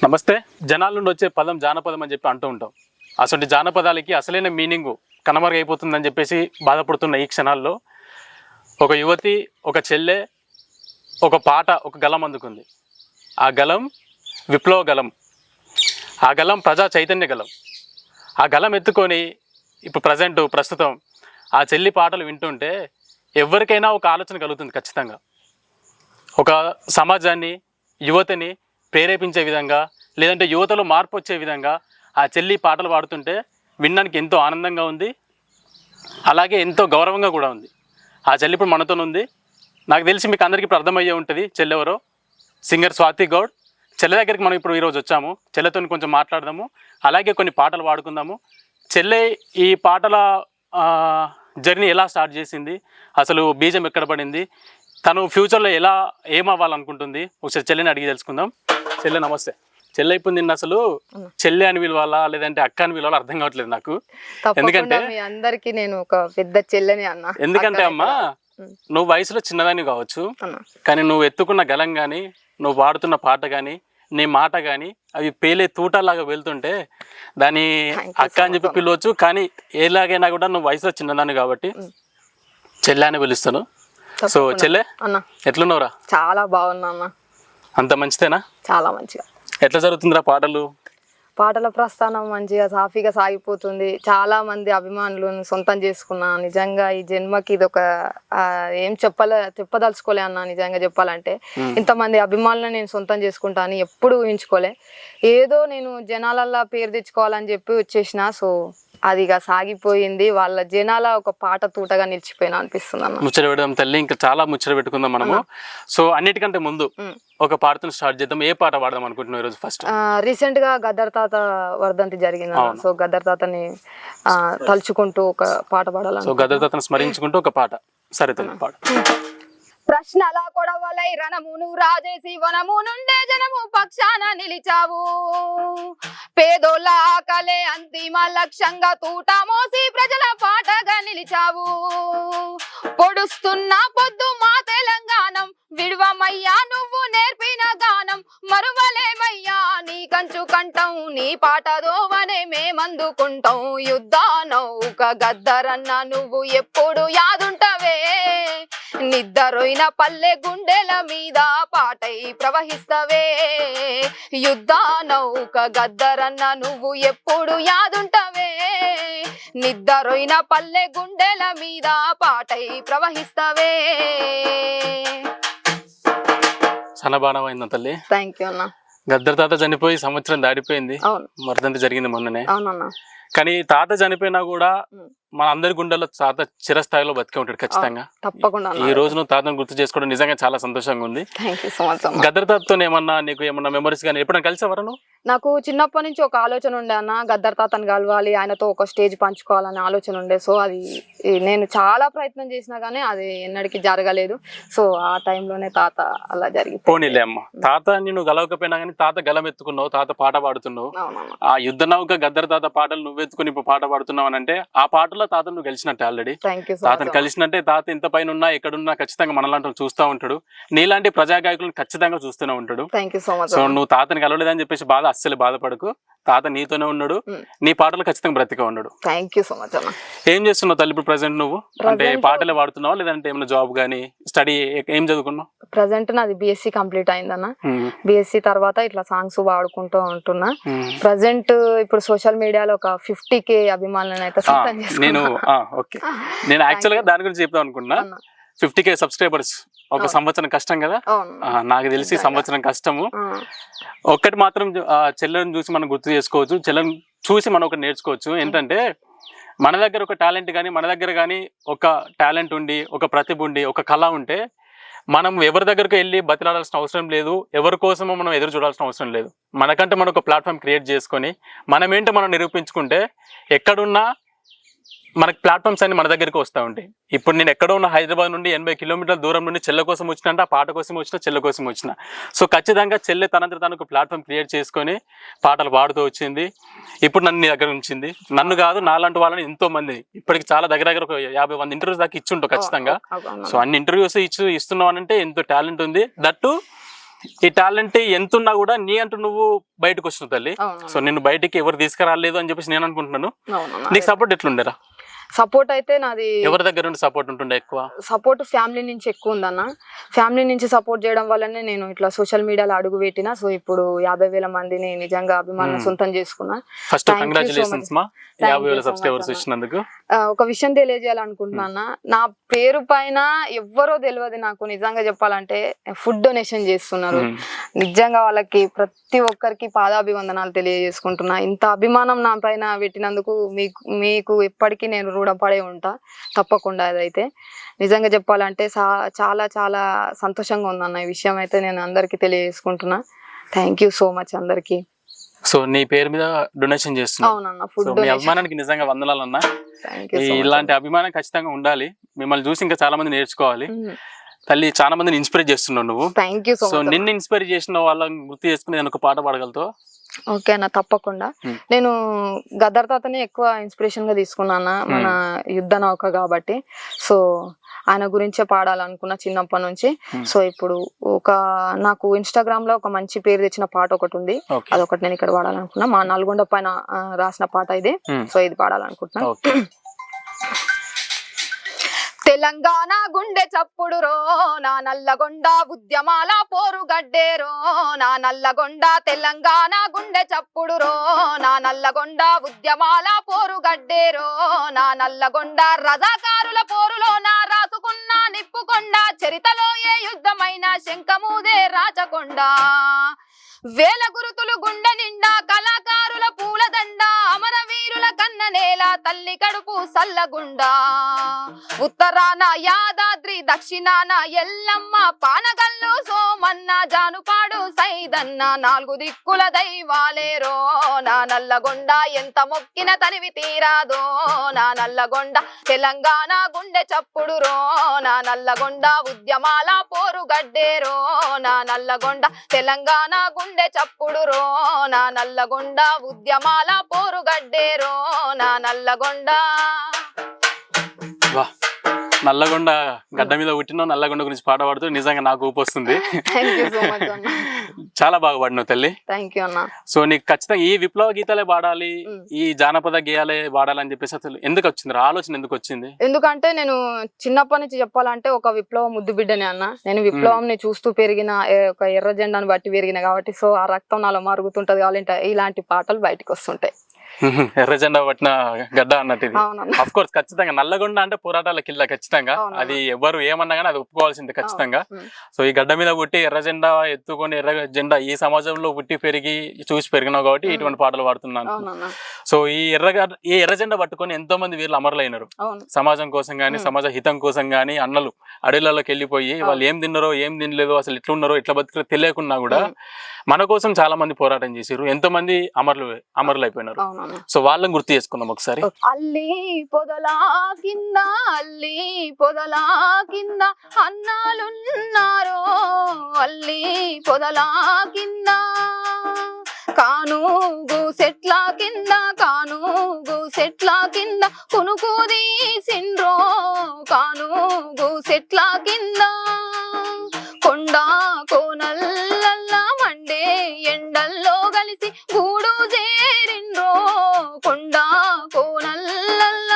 నమస్తే. జనాల నుండి వచ్చే పదం జానపదం అని చెప్పి అంటూ ఉంటాం. అసలు జానపదాలకి అసలైన మీనింగు కనుమరుగైపోతుందని చెప్పేసి బాధపడుతున్న ఈ క్షణాల్లో ఒక యువతి, ఒక చెల్లె, ఒక పాట, ఒక గలం అందుకుంది. ఆ గలం విప్లవ గలం, ఆ గలం ప్రజా చైతన్య గలం. ఆ గలం ఎత్తుకొని ఇప్పుడు ప్రస్తుతం ఆ చెల్లి పాటలు వింటుంటే ఎవరికైనా ఒక ఆలోచన కలుగుతుంది. ఖచ్చితంగా ఒక సమాజాన్ని, యువతని ప్రేరేపించే విధంగా, లేదంటే యువతలో మార్పు వచ్చే విధంగా ఆ చెల్లి పాటలు పాడుతుంటే వినడానికి ఎంతో ఆనందంగా ఉంది, అలాగే ఎంతో గౌరవంగా కూడా ఉంది. ఆ చెల్లి ఇప్పుడు మనతో ఉంది. నాకు తెలిసి మీకు అందరికీ ఇప్పుడు అర్థమయ్యే ఉంటుంది చెల్లెవరో. సింగర్ స్వాతి గౌడ్. చెల్లె దగ్గరికి మనం ఇప్పుడు ఈరోజు వచ్చాము. చెల్లెతో కొంచెం మాట్లాడదాము, అలాగే కొన్ని పాటలు పాడుకుందాము. చెల్లె ఈ పాటల జర్నీ ఎలా స్టార్ట్ చేసింది, అసలు బీజం ఎక్కడ పడింది, తను ఫ్యూచర్లో ఏమవ్వాలనుకుంటుంది, ఒకసారి చెల్లెని అడిగి తెలుసుకుందాం. చెల్లె నమస్తే. చెల్లె ఇప్పుడు నిన్న అసలు చెల్లె అని పిలవాలా లేదంటే అక్క అని పిలవాలా అర్థం కావట్లేదు నాకు. ఎందుకంటే అందరికి నేను ఒక పెద్ద చెల్లెని అన్న. ఎందుకంటే అమ్మా, నువ్వు వయసులో చిన్నదాన్ని కావచ్చు, కానీ నువ్వు ఎత్తుకున్న గలం కానీ, నువ్వు పాడుతున్న పాట కానీ, నీ మాట కానీ అవి పేలే తూటలాగా వెళ్తుంటే దాన్ని అక్క అని చెప్పి పిలవచ్చు. కానీ ఎలాగైనా కూడా నువ్వు వయసులో చిన్నదాన్ని కాబట్టి చెల్లె అని పిలుస్తాను. సో చెల్లె ఎట్లున్నావురా? చాలా బాగున్నా అన్న. అంత మంచిదేనా? చాలా మంచిగా. ఎట్లా జరుగుతుందిరా పాటల ప్రస్థానం మంచిగా సాఫీగా సాగిపోతుంది. చాలా మంది అభిమానులను సొంతం చేసుకున్నా. నిజంగా ఈ జన్మకి ఇది ఒక ఏం చెప్పదలుచుకోలే అన్న. నిజంగా చెప్పాలంటే ఇంతమంది అభిమానులను నేను సొంతం చేసుకుంటా అని ఎప్పుడు ఊహించుకోలే. ఏదో నేను జనాలల్లా పేరు తెచ్చుకోవాలని చెప్పి వచ్చేసిన. సో అది ఇక సాగిపోయింది. వాళ్ళ జనాల ఒక పాట తూటగా నిలిచిపోయినా అనిపిస్తుంది అన్న. ముచ్చట పెడదాం తల్లి, ఇంకా చాలా ముచ్చట పెట్టుకుందాం మనము. సో అన్నిటికంటే ముందు ఒక పాటతో స్టార్ట్ చేద్దాం. ఏ పాట పాడదాం అనుకుంటున్నావు ఈరోజు? ఫస్ట్ రీసెంట్ గా గద్దర్ తాత వర్ధంతి జరిగింది. సో గద్దర్ తాతని తలుచుకుంటూ ఒక పాట పాడాలి. సో గద్దర్ తాతని స్మరించుకుంటూ ఒక పాట. సరే తల్లి పాట. ప్రశ్నల కొడవలై రణమును రాజేసి వనము నుండే జనము పక్షాన నిలిచావు. పేదోళ్ళ ఆకలే అంతిమ లక్ష్యంగా తూట మోసి ప్రజల పాటగా నిలిచావు. పొడుస్తున్న పొద్దు మా తెలంగాణం, విడువమయ్యా నువ్వు నేర్పిన గానం. మరువలేమయ్యా నీ కంచు కంఠం, నీ పాట దోవనే మేమందుకుంటాం. యుద్ధ నౌక గద్దరన్న నువ్వు ఎప్పుడు యాదుంటవే. నిద్దరోయిన పల్లె గుండెల మీద పాటై ప్రవహిస్తవే. యుద్ధ నౌక గద్దరన్న నువ్వు ఎప్పుడు యాదుంటవే. నిద్దరోయిన పల్లె గుండెల మీద పాటై ప్రవహిస్తవే. సనబాణమైందా తల్లి? థ్యాంక్ యూ అన్న. గద్దర్ తాత చనిపోయి సంవత్సరం దాటిపోయింది. వర్ధంతి జరిగింది మొన్ననే. అవునన్నా. కానీ తాత చనిపోయినా కూడా మన అందరి గుండెల్లో తాత చిరస్థాయిలో బతికే ఉంటాడు ఖచ్చితంగా. తప్పకుండా. ఈ రోజు నువ్వు తాతను గుర్తు చేసుకోవడం నిజంగా చాలా సంతోషంగా ఉంది. గద్దర్ తాతతో నీకు ఏమన్నా మెమరీస్ కానీ ఎప్పుడైనా కలిసేవారా నువ్వు? నాకు చిన్నప్పటి నుంచి ఒక ఆలోచన ఉండే అన్న, గద్దర్ తాతను కలవాలి, ఆయనతో ఒక స్టేజ్ పంచుకోవాలనే ఆలోచన ఉండే. సో అది నేను చాలా ప్రయత్నం చేసినా కానీ అది ఎన్నడికి జరగలేదు. సో ఆ టైంలోనే తాత అలా జరిగింది. పోనీలే అమ్మ, తాత నువ్వు గలవకపోయినా కానీ తాత గలం ఎత్తుకున్నావు, తాత పాట పాడుతున్నావు. ఆ యుద్ధ నౌక గద్దర్ తాత పాటలు నువ్వు ఎత్తుకుని ఇప్పుడు పాట పాడుతున్నావు అని అంటే ఆ పాటలో తాత నువ్వు గెలిచినట్టే. ఆల్రెడీ తాతను కలిసినట్టే. తాత ఎంత పైన ఉన్నా ఎక్కడున్నా ఖచ్చితంగా మనలాంటి చూస్తూ ఉంటాడు. నీలాంటి ప్రజా గాయకులను ఖచ్చితంగా చూస్తూనే ఉంటాడు. సో నువ్వు తాతని కలవలేదని చెప్పేసి అస్సలు బాధపడకు. తాత నీతోనే ఉన్నాడు, నీ పాటలు ఖచ్చితంగా బ్రతిగా ఉన్నాడు. ఏం చేస్తున్నావు తల్లి ఇప్పుడు ప్రెసెంట్? నువ్వు అంటే పాటలే పాడుతున్నావా లేదంటే ఏమైనా జాబ్ గానీ స్టడీ ఏం చదువుకున్నావు? ప్రెసెంట్ నాది బిఎస్సి కంప్లీట్ అయిందన్న. బిఎస్సి తర్వాత ఇట్లా సాంగ్స్ పాడుకుంటూ ఉంటున్నా. ప్రెసెంట్ ఇప్పుడు సోషల్ మీడియాలో ఒక 50K అభిమానులను అయితే నేను యాక్చువల్ గా దాని గురించి చెప్తాను అనుకున్నా. 50K సబ్స్క్రైబర్స్ ఒక సంవత్సరం కష్టం కదా. నాకు తెలిసి సంవత్సరం కష్టము. ఒక్కటి మాత్రం చెల్లెని చూసి మనం గుర్తు చేసుకోవచ్చు, చెల్లెని చూసి మనం ఒకటి నేర్చుకోవచ్చు. ఏంటంటే మన దగ్గర ఒక టాలెంట్ కానీ, మన దగ్గర కానీ ఒక టాలెంట్ ఉండి, ఒక ప్రతిభ ఉండి, ఒక కళ ఉంటే మనం ఎవరి దగ్గరకు వెళ్ళి బతిలాడాల్సిన అవసరం లేదు, ఎవరి కోసమో మనం ఎదురు చూడాల్సిన అవసరం లేదు. మనకంటే మనం ఒక ప్లాట్ఫామ్ క్రియేట్ చేసుకొని మనం ఏంటో మనం నిరూపించుకుంటే ఎక్కడున్నా మనకి ప్లాట్ఫామ్స్ అన్ని మన దగ్గరికి వస్తూ ఉంటాయి. ఇప్పుడు నేను ఎక్కడో ఉన్న హైదరాబాద్ నుండి 80 కిలోమీటర్ల దూరం నుండి చెల్లె కోసం వచ్చినంటే ఆ పాట కోసం వచ్చిన, చెల్లె కోసం వచ్చిన. సో ఖచ్చితంగా చెల్లె తనంత తనకు ప్లాట్ఫామ్ క్రియేట్ చేసుకొని పాటలు పాడుతూ వచ్చింది. ఇప్పుడు నన్ను నీ దగ్గర ఉంచింది. నన్ను కాదు, నాలాంటి వాళ్ళని ఎంతో మంది ఇప్పటికి చాలా దగ్గర ఒక 50-100 ఇంటర్వ్యూస్ దాకా ఇచ్చుంటావు ఖచ్చితంగా. సో అన్ని ఇంటర్వ్యూస్ ఇస్తున్నావు అంటే ఎంతో టాలెంట్ ఉంది. దట్టు ఈ టాలెంట్ ఎంత ఉన్నా కూడా నీ అంటూ నువ్వు బయటకు వచ్చిన తల్లి. సో నిన్ను బయటికి ఎవరు తీసుకురాలేదు అని చెప్పేసి నేను అనుకుంటున్నాను. నీకు సపోర్ట్ ఎట్లుండేరా? సపోర్ట్ అయితే నాది ఎవరి దగ్గర నుండి సపోర్ట్ ఉంటుండే ఎక్కువ? సపోర్ట్ ఫ్యామిలీ నుంచి ఎక్కువ ఉందన్న. ఫ్యామిలీ నుంచి సపోర్ట్ చేయడం వల్లనే నేను ఇట్లా సోషల్ మీడియాలో అడుగు పెట్టినా. సో ఇప్పుడు 50,000 మందిని నిజంగా అభిమానం సొంతం చేసుకున్నా. ఫస్ట్ కంగ్రాచులేషన్స్ మా 50,000 సబ్స్క్రైబర్స్ వచ్చినందుకు. ఒక విషయం తెలియజేయాలనుకుంటున్నా, నా పేరు పైన ఎవ్వరో తెలియదు నాకు. నిజంగా చెప్పాలంటే ఫుడ్ డొనేషన్ చేస్తున్నారు. నిజంగా వాళ్ళకి ప్రతి ఒక్కరికి పాదాభివందనాలు తెలియజేసుకుంటున్నా. ఇంత అభిమానం నా పైన పెట్టినందుకు మీకు ఎప్పటికీ నేను రుణపడే ఉంటా తప్పకుండా. అదైతే నిజంగా చెప్పాలంటే చాలా చాలా సంతోషంగా ఉందన్న. ఈ విషయం అయితే నేను అందరికీ తెలియజేసుకుంటున్నా. థ్యాంక్ యూ సో మచ్ అందరికి. సో నీ పేరు మీద డొనేషన్ చేస్తున్నావు. అవునన్న, ఫుడ్ మీ అభిమానానికి నిజంగా వందనాలన్నా. ఇలాంటి అభిమానం ఖచ్చితంగా ఉండాలి. మిమ్మల్ని చూసి ఇంకా చాలా మంది నేర్చుకోవాలి. తల్లి, చాలా మందిని ఇన్స్పైర్ చేస్తున్నావు నువ్వు. Thank you so much. So నిన్ను ఇన్స్పైర్ చేసిన వాళ్ళని గుర్తు చేసుకుని నేను ఒక పాట పాడగలుగుతావు? ఓకే అన్న, తప్పకుండా. నేను గద్దర్ తాతని ఎక్కువ ఇన్స్పిరేషన్ గా తీసుకున్నాను, మన యుద్ధ నౌక కాబట్టి. సో ఆయన గురించే పాడాలనుకున్నా చిన్నప్పటి నుంచి. సో ఇప్పుడు నాకు ఇన్స్టాగ్రామ్ లో ఒక మంచి పేరు తెచ్చిన పాట ఒకటి ఉంది. అదొకటి నేను ఇక్కడ పాడాలనుకున్నా. మా నల్గొండ పైన రాసిన పాట ఇది. సో ఇది పాడాలనుకుంటున్నా. తెలంగాణ గుండె చప్పుడు రో నా నల్లగొండ ఉద్యమాల పోరు గడ్డేరో నా నల్లగొండ. తెలంగాణ గుండె చప్పుడు రో నా నల్లగొండ ఉద్యమాల పోరు గడ్డేరో నా నల్లగొండ. రజాకారుల పోరులో నా రాసుకున్న నిప్పుకొండ, చరితలో ఏ యుద్ధమైన శంఖమూదే రాచకొండ. వేల గురుతులు గుండె నిండా కళాకారుల పూలదండ, అమరవీరుల కన్న నేల తల్లి కడుపు సల్లగుండ. ఉత్తరాన యాదాద్రి, దక్షిణాన ఎల్లమ్మ, పానగల్లు సోమన్న, జానుపాడు సైదన్న, 4 దిక్కుల దైవాలేరో నా నల్లగొండ. ఎంత మొక్కిన తనివి తీరాదో నా నల్లగొండ. తెలంగాణ గుండె చప్పుడు రో నా నల్లగొండ ఉద్యమాల పోరు గడ్డేరో నా నల్లగొండ. తెలంగాణ గుండె చప్పుడు రో నా నల్లగొండ ఉద్యమాల పోరు గడ్డేరో నా నల్లగొండ. నల్లగొండ గడ్డ మీద పుట్టిన నల్లగొండ గురించి పాట పాడుతూ నిజంగా నాకు ఊపు వస్తుంది. చాలా బాగా పాడినావు తల్లి. థ్యాంక్ యూ అన్న. సో నీకు ఖచ్చితంగా ఈ విప్లవ గీతాలే పాడాలి, ఈ జానపద గేయాలే పాడాలి అని చెప్పేసి అసలు ఎందుకు వచ్చింది ఆలోచన? ఎందుకు వచ్చింది? ఎందుకంటే నేను చిన్నప్పటి నుంచి చెప్పాలంటే ఒక విప్లవ ముద్దు బిడ్డనే అన్న. నేను విప్లవం చూస్తూ పెరిగిన, ఒక ఎర్ర జెండాను బట్టి పెరిగిన కాబట్టి సో ఆ రక్తం నాలో మరుగుతుంటది కాబట్టి ఇలాంటి పాటలు బయటకు వస్తుంటాయి. ఎర్ర జెండా పట్టిన గడ్డ అన్నట్టు ఇది. ఆఫ్ కోర్స్ ఖచ్చితంగా నల్లగొండ అంటే పోరాటాల కిల్ల ఖచ్చితంగా. అది ఎవరు ఏమన్నా కానీ అది ఒప్పుకోవాల్సింది ఖచ్చితంగా. సో ఈ గడ్డ మీద పుట్టి ఎర్ర జెండా ఎత్తుకొని ఎర్ర జెండా ఈ సమాజంలో పుట్టి పెరిగి చూసి పెరిగినావు కాబట్టి ఇటువంటి పాటలు పాడుతున్నాను. సో ఈ ఎర్ర జెండా పట్టుకొని ఎంతో మంది వీళ్ళు అమరులైనారు సమాజం కోసం గానీ, సమాజ హితం కోసం గానీ. అన్నలు అడవులలోకి వెళ్ళిపోయి వాళ్ళు ఏం తిన్నారో ఏం తినలేదో, అసలు ఎట్లున్నారో ఎట్లా బతుకులో తెలియకున్నా కూడా మన కోసం చాలా మంది పోరాటం చేశారు. ఎంతో మంది అమరులైపోయినారు. సో వాళ్ళని గుర్తు చేసుకుందాం ఒకసారి. అల్లి పొదలా కింద, అల్లి పొదలా కింద అన్నాలున్నారో, అల్లి పొదలా కింద కానుగు చెట్ల కింద, కానుగు చెట్ల కింద కునుకు తీసిండ్రో, కానుగు చెట్ల కింద కొండ కోనల్ల మండే ఎండల్లో కలిసి గూడు చేరిండ్రో, కొండ కోనల్ల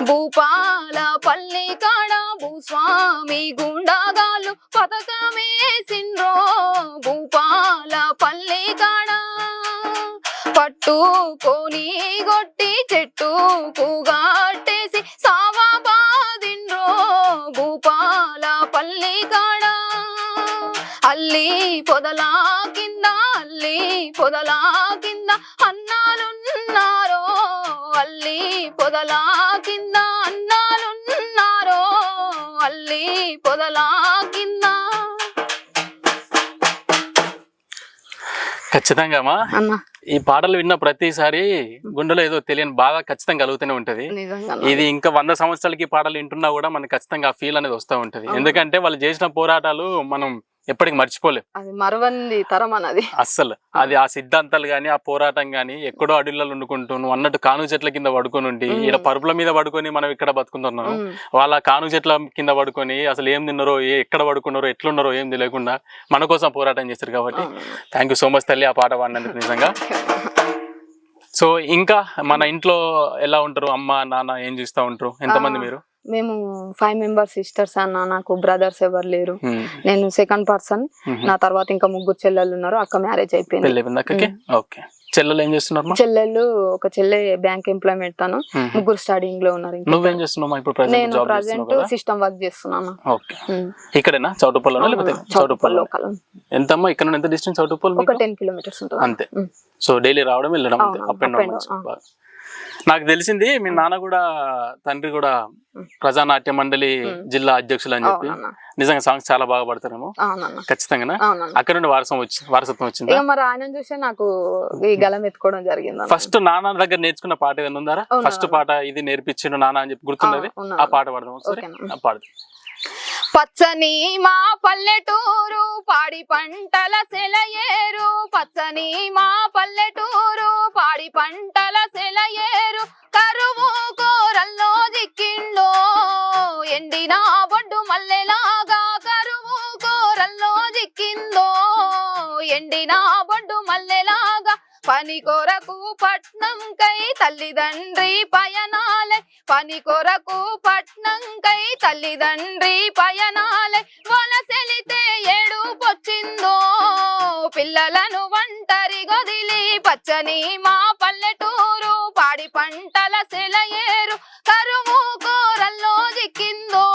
భూపాల పల్లి కాడ భూస్వామి గుండాగాళ్ళు పథకమేసిండ్రో, భూపాల పల్లి కాడ పట్టుకొని గొట్టి చెట్టుకు గట్టేసి సావా బాదిండ్రో, భూపాల పల్లి కాడ. అల్లి పొదలా కింద, అల్లి పొదలా కింద అన్నాలున్నారో, అల్లి పొదలా కింద అన్నాలున్నారో, అల్లి పొదలా కింద. ఖచ్చితంగా అమ్మా, ఈ పాటలు విన్న ప్రతిసారి గుండెలో ఏదో తెలియని బాధ ఖచ్చితంగా కలుగుతూనే ఉంటది. ఇది ఇంకా 100 సంవత్సరాలకి పాటలు వింటున్నా కూడా మనకి ఖచ్చితంగా ఆ ఫీల్ అనేది వస్తూ ఉంటది. ఎందుకంటే వాళ్ళు చేసిన పోరాటాలు మనం ఎప్పటికి మర్చిపోలేం. అది మరవంది తరం అన్నది అస్సలు అది ఆ సిద్ధాంతాలు గానీ ఆ పోరాటం గానీ ఎక్కడో అడవులలో వండుకుంటూ నువ్వు అన్నట్టు కానుగ చెట్ల కింద పడుకొని ఉండి ఇక్కడ పరుపుల మీద పడుకొని మనం ఇక్కడ బతుకుతున్నాం. వాళ్ళ కానుగ చెట్ల కింద పడుకొని అసలు ఏం తిన్నారో ఎక్కడ పడుకున్నారో ఎట్లున్నారో ఏం తెలియకుండా మన కోసం పోరాటం చేస్తారు. కాబట్టి థ్యాంక్ యూ సో మచ్ తల్లి ఆ పాట పాడినందుకు నిజంగా. సో ఇంకా మన ఇంట్లో ఎలా ఉంటారు? అమ్మ నాన్న ఏం చేస్తూ ఉంటారు? ఎంతమంది మీరు? మేము 5 మెంబర్స్ సిస్టర్స్ అన్న, నాకు బ్రదర్స్ ఎవరు లేరు. నేను సెకండ్ పర్సన్. నా తర్వాత ఇంకా 3 చెల్లెళ్ళు ఉన్నారు. అక్క మ్యారేజ్ అయిపోయింది. ఓకే. చెల్లెలు ఏం చేస్తున్నారు? చెల్లెళ్ళు ఒక చెల్లె బ్యాంక్ ఎంప్లాయ్మెంట్, తను 3 స్టడీయింగ్ లో ఉన్నారు. నువ్వేం చేస్తున్నావు ఇప్పుడు? నేను ప్రెజెంట్ సిస్టమ్ వర్క్ చేస్తున్నాను. ఇక్కడేనా చౌటుప్పల్లో లేకపోతే? చౌటుప్పల్లో. ఎంతమ్మా ఇక్కడ ఎంత డిస్టెన్స్ చౌటుప్పల్? ఒక 10 కిలోమీటర్స్ ఉంటుంది అంతే. సో డైలీ రావడం వెళ్ళడం అంతే, అప్ అండ్ డౌన్. నాకు తెలిసింది మీ నాన్న కూడా తండ్రి కూడా ప్రజానాట్య మండలి జిల్లా అధ్యక్షులు అని చెప్పి. నిజంగా సాంగ్స్ చాలా బాగా పడతారేమో ఖచ్చితంగా. అక్కడ నుండి వారసత్వం వచ్చింది. మరి ఆయన చూసే నాకు ఈ గలం ఎత్తుకోవడం జరిగింది. ఫస్ట్ నాన్న దగ్గర నేర్చుకున్న పాట ఏదైనా ఉందారా? ఫస్ట్ పాట ఇది నేర్పించిండు నాన్న అని చెప్పి గుర్తున్నది? ఆ పాట పాడదాం ఒకసారి. పాడదు. పచ్చని మా పల్లెటూరు పాడి పంటల సెలయేరు, పచ్చని మా పల్లెటూరు పాడి పంటల సెలయేరు, కరువు కోరల్లో దిక్కిండో ఎండిన బొడ్డు మల్లెలాగా, కరువు కోరల్లో దిక్కిందో ఎండిన బొడ్డు మల్లెలాగా, పని కొరకు పట్నం కై తల్లిదండ్రి పయనాలే, పని కొరకు పట్నం కై తల్లిదండ్రి పయనాలే, వలసెలితే ఏడుపొచ్చిందో పిల్లలను ఒంటరి గొదిలి, పచ్చని మా పల్లెటూరు పాడి పంటల సెలయేరు, కరువు కోరల్లో దిక్కిందో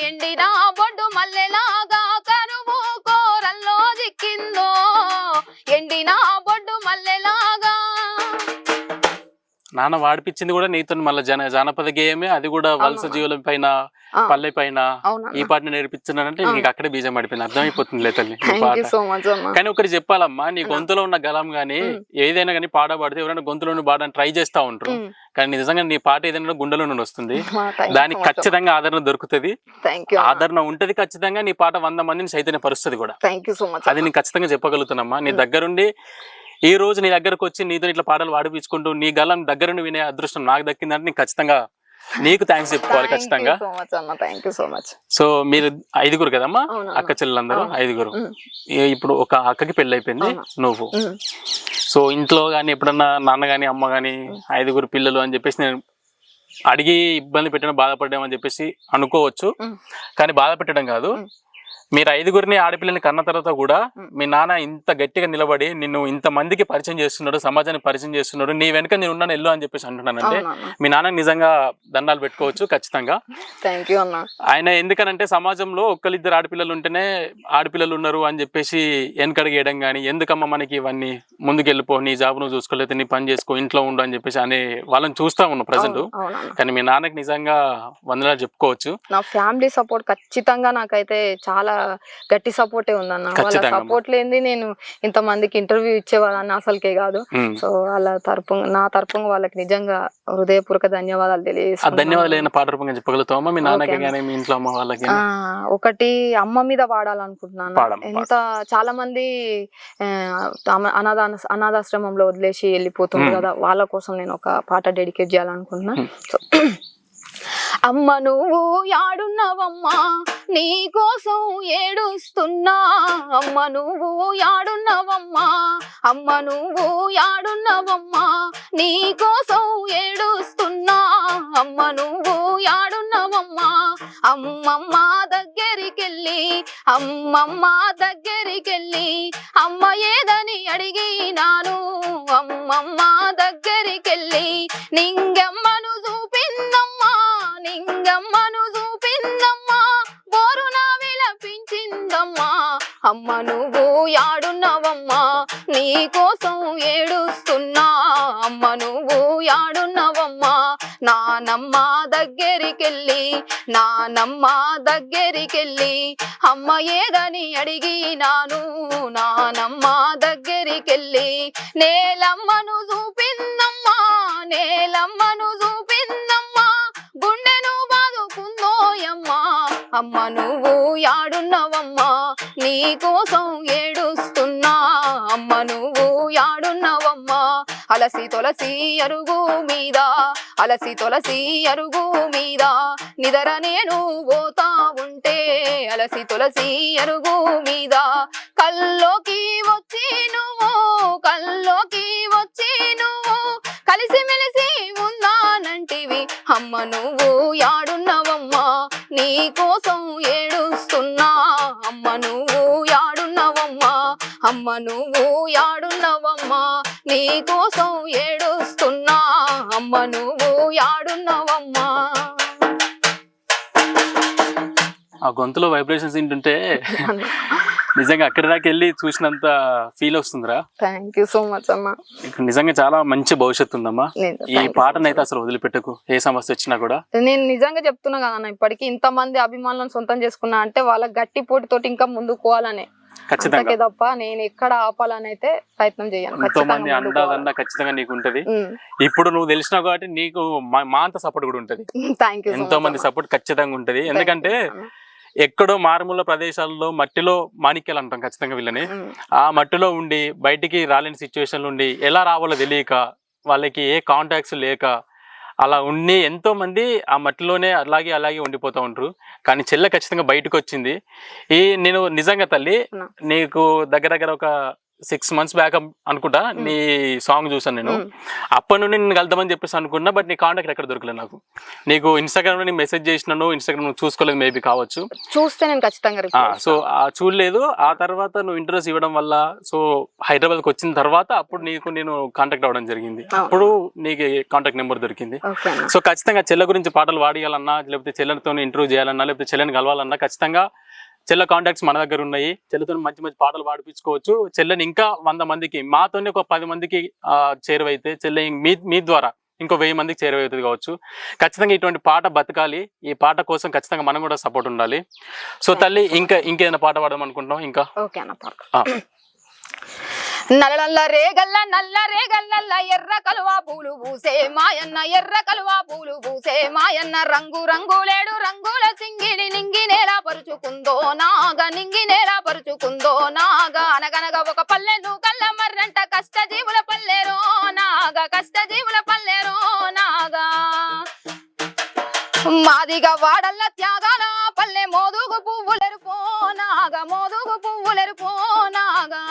ఎండిన బొడ్డు మల్లెలాగా, కరువు కోరల్లో దిక్కిందో ఎండిన బొడ్డు మల్లెలాగా. నాన్న వాడిపించింది కూడా నీతో మళ్ళీ జానపద గేయమే, అది కూడా వలస జీవుల పైన పల్లె పైన ఈ పాటను నేర్పించానంటే నీకు అక్కడే బీజం పడిపోయింది. అర్థమైపోతుంది తల్లి పాట. కానీ ఒకటి చెప్పాలమ్మా, నీ గొంతులో ఉన్న గలం గానీ ఏదైనా కానీ పాడబడితే ఎవరైనా గొంతులో పాడని ట్రై చేస్తా ఉంటారు. కానీ నిజంగా నీ పాట ఏదైనా గుండెలో నుండి వస్తుంది, దానికి ఖచ్చితంగా ఆదరణ దొరుకుతుంది. ఆదరణ ఉంటది ఖచ్చితంగా. నీ పాట 100 మందిని చైతన్యపరుస్తుంది కూడా. అది నేను ఖచ్చితంగా చెప్పగలుగుతానమ్మా. నీ దగ్గరుండి ఈ రోజు నీ దగ్గరకు వచ్చి నీతో ఇట్లా పాటలు పాడిపించుకుంటూ నీ గలం దగ్గరుండి వినే అదృష్టం నాకు దక్కిందంటే నీకు ఖచ్చితంగా నీకు థ్యాంక్స్ చెప్పుకోవాలి ఖచ్చితంగా. సో మీరు 5గురు కదమ్మా, అక్క చెల్లెలందరూ 5గురు. ఇప్పుడు ఒక అక్కకి పెళ్లి అయిపోయింది, నువ్వు. సో ఇంట్లో గానీ ఎప్పుడన్నా నాన్న గాని అమ్మ గాని 5గురు పిల్లలు అని చెప్పేసి నేను అడిగి ఇబ్బంది పెట్టడం బాధపడడం అని చెప్పేసి అనుకోవచ్చు. కానీ బాధ పెట్టడం కాదు, మీరు 5గురిని ఆడపిల్లని కన్న తర్వాత కూడా మీ నాన్న ఇంత గట్టిగా నిలబడి నిన్ను ఇంత మందికి పరిచయం చేస్తున్నాడు, సమాజానికి పరిచయం చేస్తున్నాడు, నీ వెనక నేను ఉన్నాను ఎల్లు అని చెప్పేసి అంటున్నానంటే మీ నాన్న నిజంగా దండాలు పెట్టుకోవచ్చు ఖచ్చితంగా. ఆయన ఎందుకనంటే సమాజంలో ఒక్కరిద్దరు ఆడపిల్లలు ఉంటేనే ఆడపిల్లలు ఉన్నారు అని చెప్పేసి వెనకడిగేయడం కానీ, ఎందుకమ్మా మనకి ఇవన్నీ, ముందుకు వెళ్ళిపో, నీ జాబ్ నువ్వు చూసుకోలేదు, నీ పని చేసుకో, ఇంట్లో ఉండు అని చెప్పేసి అనే వాళ్ళని చూస్తా ఉన్నాం ప్రజెంట్. కానీ మీ నాన్నకి నిజంగా వందనాలు చెప్పుకోవచ్చు. నా ఫ్యామిలీ సపోర్ట్ ఖచ్చితంగా నాకైతే చాలా గట్టి సపోర్టే ఉందన్న. వాళ్ళ సపోర్ట్ లేని నేను ఇంతమందికి ఇంటర్వ్యూ ఇచ్చేవాళ్ళని అసలుకే కాదు. సో వాళ్ళ నా తరపున వాళ్ళకి నిజంగా హృదయపూర్వక ధన్యవాదాలు తెలియజేస్తున్నాను. ఒకటి అమ్మ మీద పాడాలనుకుంటున్నాను. చాలా మంది అనాథాశ్రమంలో వదిలేసి వెళ్ళిపోతుంది కదా, వాళ్ళ కోసం నేను ఒక పాట డెడికేట్ చేయాలనుకుంటున్నా. అమ్మ నువ్వు యాడున్నవమ్మా, నీ కోసం ఏడుస్తున్నా, అమ్మ నువ్వు యాడున్నవమ్మా, అమ్మ నువ్వు యాడున్నవమ్మా, నీ కోసం ఏడుస్తున్నా, అమ్మ నువ్వు యాడున్నవమ్మా, అమ్మమ్మ దగ్గరికెళ్ళి, అమ్మమ్మ దగ్గరికెళ్ళి, అమ్మ ఏదని అడిగినాను, అమ్మమ్మ దగ్గరికెళ్ళి నింగమ్మను చూపిందమ్మా, నింగమ్మను చూపిందమ్మా, బోరున విలపించిందమ్మా, అమ్మ నువ్వు యాడున్నవమ్మా, నీ కోసం ఏడుస్తున్నా, అమ్మ నువ్వు యాడున్నవమ్మా, నానమ్మ దగ్గరికెళ్ళి, నానమ్మ దగ్గరికెళ్ళి, అమ్మ ఏదని అడిగినాను, నానమ్మ దగ్గరికెళ్ళి నేలమ్మను చూపిందమ్మా, నేలమ్మను చూపిందమ్మా, గుండెను బాదుకుందోయమ్మా, అమ్మ నువ్వు యాడున్నవమ్మా, నీ కోసం ఏడుస్తున్నా అమ్మ నువ్వు యాడున్నవమ్మా అలసి తొలసి అరుగు మీద అలసి తొలసి అరుగు మీద నిదర నేను పోతా ఉంటే అలసి తొలసి అరుగు మీద కల్లోకి వచ్చి నువ్వు కల్లోకి వచ్చి నువ్వు కలిసి మెలిసి ఉన్నానంటివి అమ్మ నువ్వు యాడున్నవమ్మా నీ కోసం ఏడుస్తున్నా అమ్మ నువ్వు యాడున్నవమ్మా అమ్మ నువ్వు యాడున్నవమ్మా నీ కోసం ఏడుస్తున్నా అమ్మ నువ్వు యాడున్నవమ్మా. ఆ గొంతులో వైబ్రేషన్స్ వింటుంటే నిజంగా అక్కడి దాకా వెళ్ళి చూసినంత ఫీల్ వస్తుందిరా. థ్యాంక్ యూ సో మచ్ అమ్మా. నిజంగా చాలా మంచి భవిష్యత్తు ఉందమ్మా. ఈ పాటనైతే అసలు వదిలిపెట్టకు, ఏ సమస్య వచ్చినా కూడా. నేను నిజంగా చెప్తున్నా కదా ఇప్పటికి ఇంతమంది అభిమానులను సొంతం చేసుకున్నా అంటే వాళ్ళ గట్టి పోటీతోటి ఇంకా ముందుకు పోవాలనే ఖచ్చితంగా తప్ప నేను ఎక్కడ ఆపాలని అయితే ప్రయత్నం చేయను. ఎంతో మంది అండాదన్నా ఖచ్చితంగా నీకు ఉంటది. ఇప్పుడు నువ్వు తెలిసినావు కాబట్టి నీకు మా అంత సపోర్ట్ కూడా ఉంటది. ఎంతో మంది సపోర్ట్ ఖచ్చితంగా ఉంటది. ఎందుకంటే ఎక్కడో మారుమూల ప్రదేశాల్లో మట్టిలో మాణిక్యాలు అంటాం ఖచ్చితంగా వీళ్ళని. ఆ మట్టిలో ఉండి బయటికి రాలేని సిచ్యువేషన్లు ఉండి ఎలా రావాలో తెలియక వాళ్ళకి ఏ కాంటాక్ట్స్ లేక అలా ఉండి ఎంతో మంది ఆ మట్టిలోనే అలాగే ఉండిపోతూ ఉంటారు. కానీ చెల్లె ఖచ్చితంగా బయటకు వచ్చింది. నేను నిజంగా తల్లి నీకు దగ్గర ఒక 6 months బ్యాక్ అనుకుంటా నీ సాంగ్ చూసాను నేను. అప్పటి నుండి నేను కలుద్దామని చెప్పేసి అనుకున్నా, బట్ నీ కాంటాక్ట్ ఎక్కడ దొరకలేదు నాకు. నీకు ఇన్స్టాగ్రామ్ లో మెసేజ్ చేసినాను, ఇన్స్టాగ్రామ్ చూసుకోలేదు, మేబీ కావచ్చు. చూస్తే నేను ఖచ్చితంగా సో చూడలేదు. ఆ తర్వాత నువ్వు ఇంటర్వ్యూస్ ఇవ్వడం వల్ల సో హైదరాబాద్కి వచ్చిన తర్వాత అప్పుడు నీకు నేను కాంటాక్ట్ అవ్వడం జరిగింది. అప్పుడు నీకు కాంటాక్ట్ నెంబర్ దొరికింది. సో ఖచ్చితంగా చెల్లె గురించి పాటలు పాడియాలన్నా, లేకపోతే చెల్లెతో ఇంటర్వ్యూ చేయాలన్నా, లేకపోతే చెల్లెని కలవాలన్నా ఖచ్చితంగా చెల్లె కాంటాక్ట్స్ మన దగ్గర ఉన్నాయి. చెల్లెతో మంచి మంచి పాటలు పాడిపించుకోవచ్చు. చెల్లెని ఇంకా 100 మందికి, మాతోనే ఒక 10 మందికి చేరువైతే చెల్లె మీ ద్వారా ఇంకో 1000 మందికి చేరువవుతుంది కావచ్చు. ఖచ్చితంగా ఇటువంటి పాట బతకాలి. ఈ పాట కోసం ఖచ్చితంగా మనం కూడా సపోర్ట్ ఉండాలి. సో తల్లి ఇంకేదైనా పాట పాడదాం అనుకుంటున్నాం? ఇంకా నల్ల రేగల్ల ఎర్ర కలువా పూలు పూసే మాయన్న ఎర్ర కలువా పూలు పూసే మాయన్న రంగు రంగులేడు రంగుల సింగిడి నింగి నేలా పరుచుకుందో నాగా నింగి నేలా పరుచుకుందో నాగా అనగనగా ఒక పల్లెను కల్ల మర్రంట కష్ట జీవుల పల్లెరో నాగా కష్ట జీవుల పల్లెరో నాగా మాదిగా వాడల్ల త్యాగాల పల్లె మోదుగు పువ్వులెరుపో నాగా మోదుగు పువ్వులెరుపో నాగా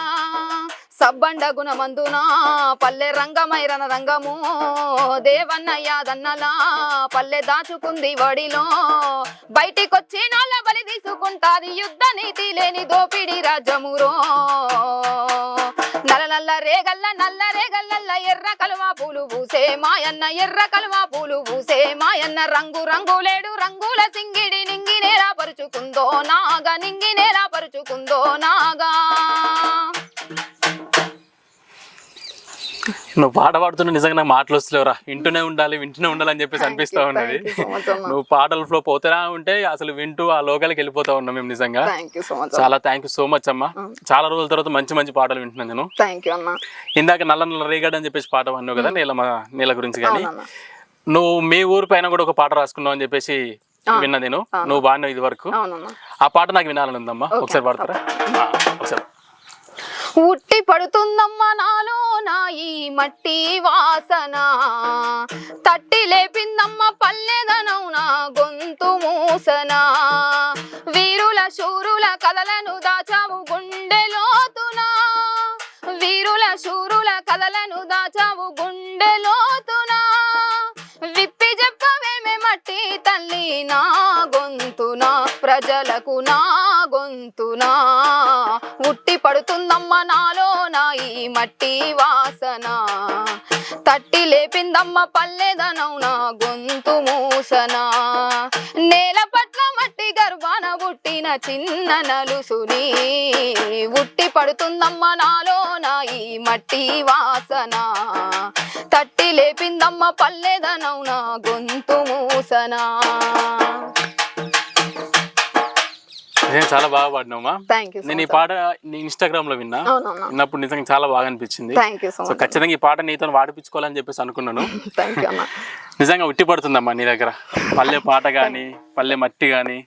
సబ్బండ గుణమందునా పల్లె రంగమైరన రంగము దేవన్న యాదన్నలా పల్లె దాచుకుంది వడిలో బయటికొచ్చి నాళ్ళ బలి తీసుకుంటాది యుద్ధ నీతి లేని దోపిడి రాజ్యమురో నల్ల రేగల్ల ఎర్ర కలువా పూలు పూసే మాయన్న ఎర్ర కలువా పూలు పూసే మాయన్న రంగు రంగులేడు రంగుల సింగిడి నింగి నేలా పరుచుకుందో నాగా నింగి నేలా పరుచుకుందో నాగా. నువ్వు పాట పాడుతున్నా నిజంగా నాకు మాటలు వస్తలేవురా. వింటూనే ఉండాలి అని చెప్పేసి అనిపిస్తా ఉన్నది. నువ్వు పాటల ఫ్లో పోతేనా ఉంటే అసలు వింటూ ఆ లోకాలకి వెళ్ళిపోతా ఉన్నాం మేము. నిజంగా చాలా థ్యాంక్ యూ సో మచ్ అమ్మా. చాలా రోజుల తర్వాత మంచి మంచి పాటలు వింటున్నాను నేను. ఇందాక నల్ల రేగడ్ అని చెప్పేసి పాట అన్నావు కదా నీల గురించి. కానీ నువ్వు మీ ఊరు పైన కూడా ఒక పాట రాసుకున్నావు అని చెప్పేసి విన్నా నేను. నువ్వు బాగా ఇది వరకు ఆ పాట నాకు వినాలని ఉందమ్మా. ఒకసారి పాడతారా? ఒకసారి. ఉట్టి పడుతుందమ్మా నాలో నా ఈ మట్టి వాసన తట్టి లేపిందమ్మ పల్లెదనం నా గొంతు మూసన వీరుల శూరుల కథలను దాచావు గుండెలోతున వీరుల శూరుల కథలను దాచావు గుండెలోతున విప్పి చెప్పవేమే మట్టి తల్లి నా గొంతున ప్రజలకు నా గొంతున ఉట్టి పడుతుందమ్మ నాలో నా ఈ మట్టి వాసన తట్టి లేపిందమ్మ పల్లెదనం నా గొంతు మూసన నేల పట్ల మట్టి గర్భాన పుట్టిన చిన్న నలుసుని ఉట్టి పడుతుందమ్మ నాలో నా ఈ మట్టి వాసన తట్టి లేపిందమ్మ పల్లెదనం నా గొంతు మూసన. చాలా బాగా పాడినావమ్మా. నేను ఈ పాట ఇన్స్టాగ్రామ్ లో విన్నప్పుడు నిజంగా చాలా బాగా అనిపించింది. సో ఖచ్చితంగా ఈ పాట నీతో పాడిపించుకోవాలని చెప్పేసి అనుకున్నాను. నిజంగా ఉట్టి పడుతుందమ్మా నీ దగ్గర పల్లె పాట గాని పల్లె మట్టి గాని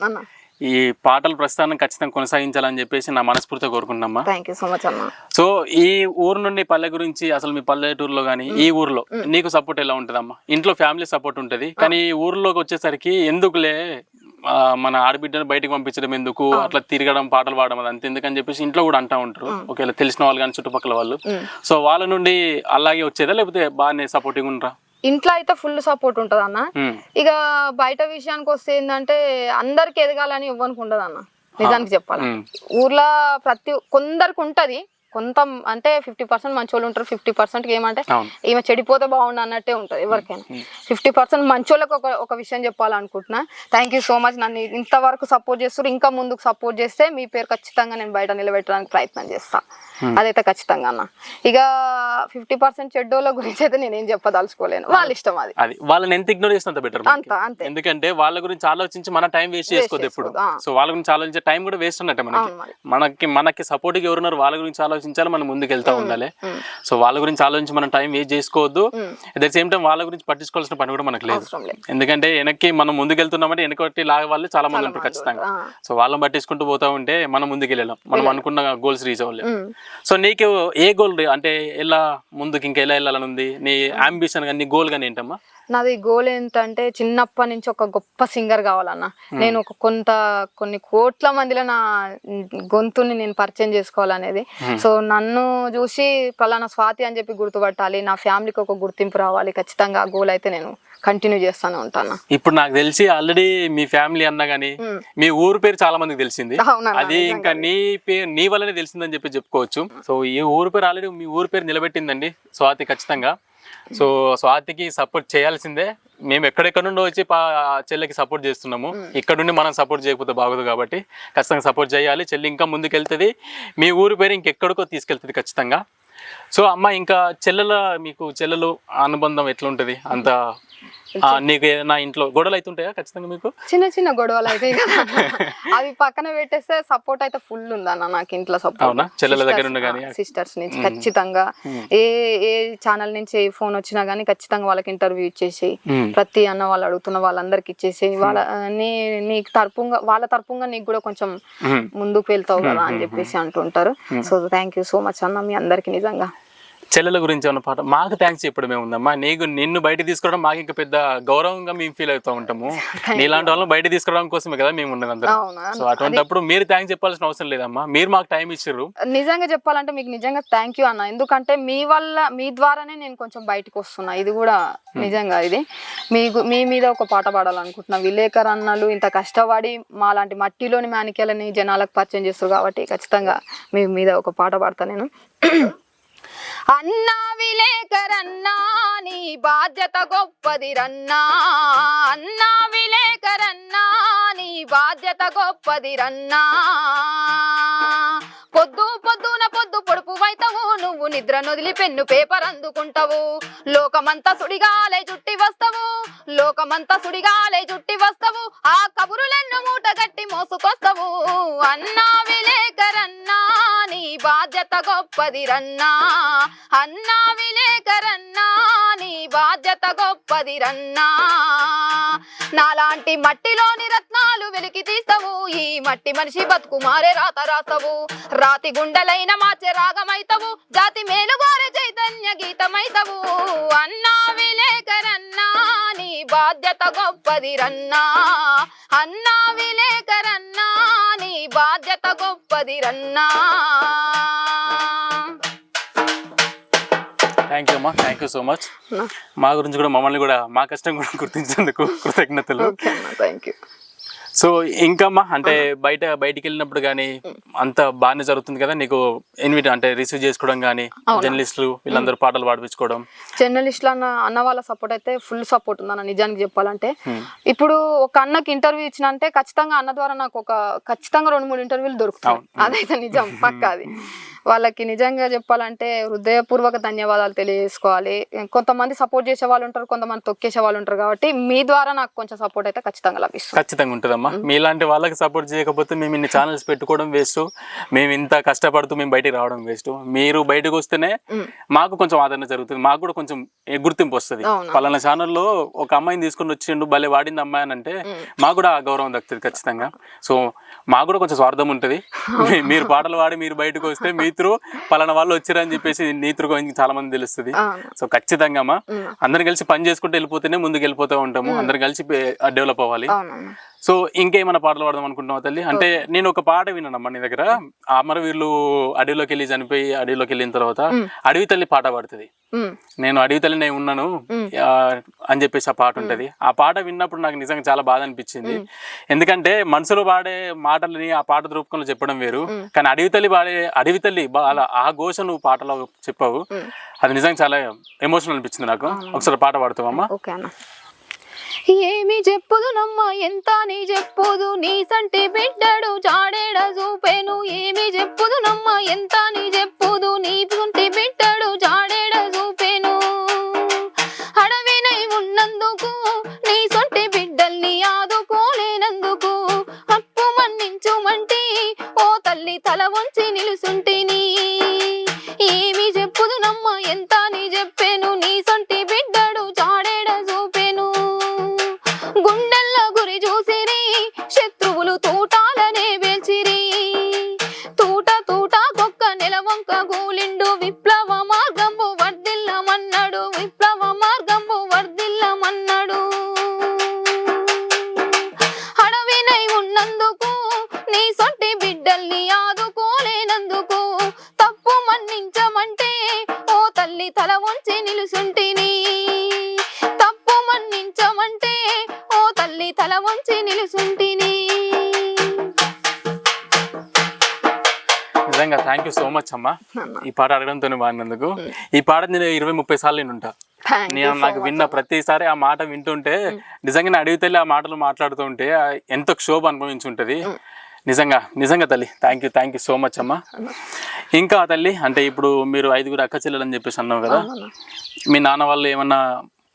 ఈ పాటల ప్రస్థానం ఖచ్చితంగా కొనసాగించాలని చెప్పేసి నా మనస్ఫూర్తిగా కోరుకుంటున్నామ్మా. థ్యాంక్ యూ సో మచ్ అన్న. సో ఈ ఊరు నుండి పల్లె గురించి అసలు మీ పల్లెటూరులో కానీ ఈ ఊర్లో నీకు సపోర్ట్ ఎలా ఉంటుందమ్మా? ఇంట్లో ఫ్యామిలీ సపోర్ట్ ఉంటుంది, కానీ ఈ ఊర్లోకి వచ్చేసరికి ఎందుకులే మన ఆడబిడ్డను బయటకు పంపించడం ఎందుకు, అట్లా తిరగడం పాటలు పాడడం అది అంత ఎందుకని చెప్పేసి ఇంట్లో కూడా అంటా ఉంటారు, ఒకవేళ తెలిసిన వాళ్ళు కానీ చుట్టుపక్కల వాళ్ళు. సో వాళ్ళ నుండి అలాగే వచ్చేదా లేకపోతే బాగానే సపోర్టింగ్ ఉండరా? ఇంట్లో అయితే ఫుల్ సపోర్ట్ ఉంటది అన్న. ఇక బయట విషయానికి వస్తే ఏంటంటే అందరికి ఎదగాలని ఇవ్వనికి ఉండదు అన్న. నిజానికి చెప్పాలి, ఊర్లో కొందరికి ఉంటది, కొంత అంటే 50% మంచోళ్ళు ఉంటారు, 50% ఏమంటే ఈమె చెడిపోతే బాగుండు అన్నట్టే ఉంటుంది ఎవరికైనా. 50% మంచోళ్ళకి ఒక విషయం చెప్పాలనుకుంటున్నా. థ్యాంక్ యూ సో మచ్, నన్ను ఇంతవరకు సపోర్ట్ చేస్తారు, ఇంకా ముందుకు సపోర్ట్ చేస్తే మీ పేరు ఖచ్చితంగా నేను బయట నిలబెట్టడానికి ప్రయత్నం చేస్తా, అదైతే ఖచ్చితంగా అన్న. ఇక 50% చెడ్డోళ్ళ గురించి అయితే నేనేం చెప్పదలుచుకోలేను, వాళ్ళ ఇష్టం అది. వాళ్ళని ఎంత ఇగ్నోర్ చేస్తే బెటర్, అంతే. ఎందుకంటే వాళ్ళ గురించి ఆలోచించి మన టైం వేస్ట్ చేసుకోవద్దు ఎప్పుడు. సో వాళ్ళ గురించి ఆలోచించే టైం కూడా వేస్ట్ అన్నట్టే మనకి సపోర్ట్గా ఎవరున్నారు వాళ్ళ గురించి ఆలోచించాలి, మనం ముందుకు వెళ్తా ఉండాలి. సో వాళ్ళ గురించి ఆలోచించి మనం టైం వేస్ట్ చేసుకోవద్దు, అట్ ద సేమ్ టైం వాళ్ళ గురించి పట్టించుకోవాల్సిన పని కూడా మనకు లేదు. ఎందుకంటే వెనక్కి మనం ముందుకు వెళ్తున్నామంటే వెనకటి లాగే వాళ్ళు చాలా మంది ఉంటారు ఖచ్చితంగా. సో వాళ్ళని పట్టించుకుంటూ పోతా ఉంటే మనం ముందుకు వెళ్ళాం, మనం అనుకున్న గోల్స్ రీచ్ అవ్వలేం. సో నీకు ఏ గోల్ అంటే ఎలా ముందుకు ఇంకా ఎలా వెళ్ళాలని ఉంది, నీ అంబిషన్ కానీ నీ గోల్ కానీ ఏంటమ్మా? నాది గోల్ ఏంటంటే చిన్నప్పటి నుంచి ఒక గొప్ప సింగర్ కావాలన్న. నేను కొన్ని కోట్ల మందిలో నా గొంతుని నేను పరిచయం చేసుకోవాలనేది. సో నన్ను చూసి పలానా స్వాతి అని చెప్పి గుర్తుపట్టాలి, నా ఫ్యామిలీకి ఒక గుర్తింపు రావాలి, ఖచ్చితంగా ఆ గోల్ అయితే నేను కంటిన్యూ చేస్తానే ఉంటాను. ఇప్పుడు నాకు తెలిసి ఆల్రెడీ మీ ఫ్యామిలీ అన్నా గానీ మీ ఊరు పేరు చాలా మందికి తెలిసింది, అది ఇంకా నీ వల్లనే తెలిసిందని చెప్పి చెప్పుకోవచ్చు. సో ఈ ఊరు పేరు ఆల్రెడీ మీ ఊరు పేరు నిలబెట్టిందండి స్వాతి ఖచ్చితంగా. సో స్వాతికి సపోర్ట్ చేయాల్సిందే, మేము ఎక్కడెక్కడ నుండి వచ్చి చెల్లికి సపోర్ట్ చేస్తున్నాము, ఇక్కడ నుండి మనం సపోర్ట్ చేయకపోతే బాగోదు కాబట్టి ఖచ్చితంగా సపోర్ట్ చేయాలి. చెల్లి ఇంకా ముందుకు వెళ్తుంది, మీ ఊరు పేరు ఇంకెక్కడికో తీసుకెళ్తుంది ఖచ్చితంగా. సో అమ్మ, ఇంకా మీకు చెల్లెలు అనుబంధం ఎట్లా ఉంటుంది? అంత నీకు ఏదైనా ఇంట్లో గొడవలు అవుతుంటాయా ఖచ్చితంగా? మీకు చిన్న చిన్న గొడవలు అయితే అవి పక్కన పెట్టేస్తే సపోర్ట్ అయితే ఫుల్ ఉందన్న నాకు ఇంట్లో సపోర్ట్. చెల్లెల దగ్గర నుండి కానీ సిస్టర్స్ నుంచి ఖచ్చితంగా ఏ ఛానల్ నుంచి ఏ ఫోన్ వచ్చినా గానీ ఖచ్చితంగా వాళ్ళకి ఇంటర్వ్యూ ఇచ్చేసి ప్రతి అన్న వాళ్ళు అడుగుతున్న వాళ్ళందరికి ఇచ్చేసి నీకు తరపుగా వాళ్ళ తరపుగా నీకు కూడా కొంచెం ముందుకు వెళ్తావు కదా అని చెప్పేసి అంటుంటారు. So thank you so much అన్న మీ అందరికి. నిజంగా చెల్లెల గురించి ఉన్న పాట మాకు థ్యాంక్స్ చెప్పడమే ఉందమ్మా. నిన్ను బయట తీసుకోవడం మాకు ఇంకా పెద్ద గౌరవంగా మేము ఫీల్ అవుతూ ఉంటాము. నీలాంటి వాళ్ళని బయట తీసుకోవడం కోసమే కదా మేము ఉన్నది అందరం. సో అటువంటిప్పుడు మీరు థ్యాంక్స్ చెప్పాల్సిన అవసరం లేదమ్మా, మీరు మాకు టైం ఇచ్చారు. నిజంగా చెప్పాలంటే మీకు నిజంగా థ్యాంక్ యూ అన్న, ఎందుకంటే మీ ద్వారానే నేను కొంచెం బయటకు వస్తున్నా. ఇది కూడా నిజంగా ఇది మీ మీద ఒక పాట పాడాలనుకుంటున్నా. విలేకరు అన్నలు ఇంత కష్టపడి మా లాంటి మట్టిలోని మాణిక్యాలని జనాలకు పరిచయం చేస్తారు కాబట్టి ఖచ్చితంగా మీ మీద ఒక పాట పాడతా నేను. అన్నా విలేకరన్నా నీ బాధ్యత గొప్పది రన్నా, అన్నా విలేకరన్నా నీ బాధ్యత గొప్పది రన్నా. పొద్దు పొడుపు వైతవు నువ్వు, నిద్ర నొదిలి పెన్ను పేపర్ అందుకుంటావు, లోకమంతా సుడిగాలే జుట్టి వస్తావు, లోకమంతా సుడిగాలే జుట్టి వస్తావు, ఆ కబురులెన్ను మూట గట్టి మోసుకొస్తావు. అన్నా విలేకరన్నా నీ బాధ్యత గొప్పది రన్నా, అన్నా విలేకరన్నా నీ బాధ్యత గొప్పది రన్నా. నాలాంటి మట్టిలోని రత్నాలు వెలికి తీస్తావు, ఈ మట్టి మనిషి బతుకు మారే రాత రాస్తావు, రాతి గుండెలైన మార్చే రాగమైతవు, జాతి మేలుగోరే చైతన్య గీతమైతవు. అన్నా విలేకరన్నా నీ బాధ్యత గొప్పది రన్నా, అన్నా విలేకరన్నా నీ బాధ్యత గొప్పది రన్నా. థ్యాంక్ యూ అమ్మా, థ్యాంక్ యూ సో మచ్. మా గురించి కూడా మమ్మల్ని కూడా మా కష్టం కూడా గుర్తించేందుకు కృతజ్ఞతలు. Thank you. సో ఇంకమ్మా అంటే బయటికి వెళ్ళినప్పుడు కానీ అంత బాగానే జరుగుతుంది కదా నీకు? అంటే రిసీవ్ చేసుకోవడం కానీ జర్నలిస్టులు వీళ్ళందరూ పాటలు పాడిపించుకోవడం? జర్నలిస్టులు అన్న వాళ్ళ సపోర్ట్ అయితే ఫుల్ సపోర్ట్ ఉందన్న. నిజానికి చెప్పాలంటే ఇప్పుడు ఒక అన్నకి ఇంటర్వ్యూ ఇచ్చిన అంటే ఖచ్చితంగా అన్న ద్వారా నాకు ఖచ్చితంగా 2-3 ఇంటర్వ్యూలు దొరుకుతాయి, అదైతే నిజం పక్కా. అది వాళ్ళకి నిజంగా చెప్పాలంటే హృదయపూర్వక ధన్యవాదాలు తెలియజేసుకోవాలి. కొంతమంది సపోర్ట్ చేసే వాళ్ళు ఉంటారు, కొంతమంది తొక్కేసే వాళ్ళు ఉంటారు, కాబట్టి మీ ద్వారా నాకు కొంచెం సపోర్ట్ అయితే ఖచ్చితంగా లభిస్తుంది. ఖచ్చితంగా ఉంటుందమ్మా. మీలాంటి వాళ్ళకి సపోర్ట్ చేయకపోతే మేము ఇన్ని ఛానల్స్ పెట్టుకోవడం వేస్ట్, మేము ఇంత కష్టపడుతూ మేము బయటికి రావడం వేస్ట్. మీరు బయటకు వస్తేనే మాకు కొంచెం ఆదరణ జరుగుతుంది, మాకు కూడా కొంచెం గుర్తింపు వస్తుంది. పలానా ఛానల్లో ఒక అమ్మాయిని తీసుకుని వచ్చిండు, భలే వాడింది అమ్మాయి అని అంటే మాకు కూడా గౌరవం దక్కుతుంది ఖచ్చితంగా. సో మాకు కూడా కొంచెం స్వార్థం ఉంటుంది. మీరు పాటలు పాడి మీరు బయటకు వస్తే మీ త్రూ పలానా వాళ్ళు వచ్చారని చెప్పేసి నీ త్రూ చాలా మంది తెలుస్తుంది. సో ఖచ్చితంగా అమ్మా అందరం కలిసి పని చేసుకుంటూ వెళ్ళిపోతేనే ముందుకు వెళ్ళిపోతూ ఉంటాము. అందరం కలిసి డెవలప్ అవ్వాలి. సో ఇంకేమైనా పాటలు పాడదాం అనుకుంటున్నావు తల్లి? అంటే నేను ఒక పాట విన్నానమ్మా నీ దగ్గర, అమరవీరులు అడవిలోకి వెళ్ళి చనిపోయి అడవిలోకి వెళ్ళిన తర్వాత అడవి తల్లి పాట పాడుతుంది. నేను అడవి తల్లి నేను ఉన్నాను అని చెప్పేసి ఆ పాట ఉంటది. ఆ పాట విన్నప్పుడు నాకు నిజంగా చాలా బాధ అనిపించింది. ఎందుకంటే మనసులో పాడే మాటలని ఆ పాట రూపంలో చెప్పడం వేరు, కానీ అడవి తల్లి పాడే అడవి తల్లి ఆ ఘోష నువ్వు పాటలో చెప్పావు, అది నిజంగా చాలా ఎమోషనల్ అనిపించింది నాకు. ఒకసారి పాట పాడుతావమ్మా? ఏమి చెప్పుదునమ్మా ఎంత నీ చెప్పుదు, నీ సంటి బిడ్డడు జాడేడ చూపేను. ఏమి చెప్పుదునమ్మా ఎంత నీ చెప్పుదు, నీ సంటి బిడ్డడు జాడేడ చూపేను. అడవినై ఉన్నందుకు నీ సొంటి బిడ్డల్ని ఆదుకోలేనందుకు అప్పు మన్నించుమంటి ఓ తల్లి తల వంచి నిలుసుంటిని. ఏమి చెప్పుదునమ్మా ఎంత నీ చెప్పేను, నీ సొంటి బిడ్డడు జాడేడ చూపేను. గుండెల్ల గురి చూసిరి శత్రువులు తూటాలనే వేల్చిరి. తూట తూట కొక్క నెలవంక గూలిండు, విప్లవ మార్గంబు వర్ధిల్లమన్నాడు, విప్లవ మార్గంబు వర్ధిల్లమన్నాడు. అడవినై ఉన్నందుకు నీ సొంటి బిడ్డల్ని ఆదుకోలేనందుకు తప్పు మన్నించమంటే ఓ తల్లి తల వంచి నిలుసుంటిని. తప్పు మన్నించమంటే ఓ తల్లి తల వంచి నిలుసుంటిని. నిజంగా థ్యాంక్ యూ సో మచ్ అమ్మా ఈ పాట అడగడంతో పాడినందుకు. ఈ పాట నేను 20-30 సార్లు వినుంటా. నేను నాకు విన్న ప్రతిసారి ఆ మాట వింటుంటే నిజంగా నా అడవి తల్లి ఆ మాటలు మాట్లాడుతూ ఉంటే ఎంతో క్షోభ అనుభవించుంటది. నిజంగా నిజంగా తల్లి థ్యాంక్ యూ సో మచ్ అమ్మా. ఇంకా తల్లి అంటే ఇప్పుడు మీరు 5గురు అక్క చెల్లెలు అని చెప్పేసి అన్నావు కదా, మీ నాన్న వాళ్ళు ఏమన్నా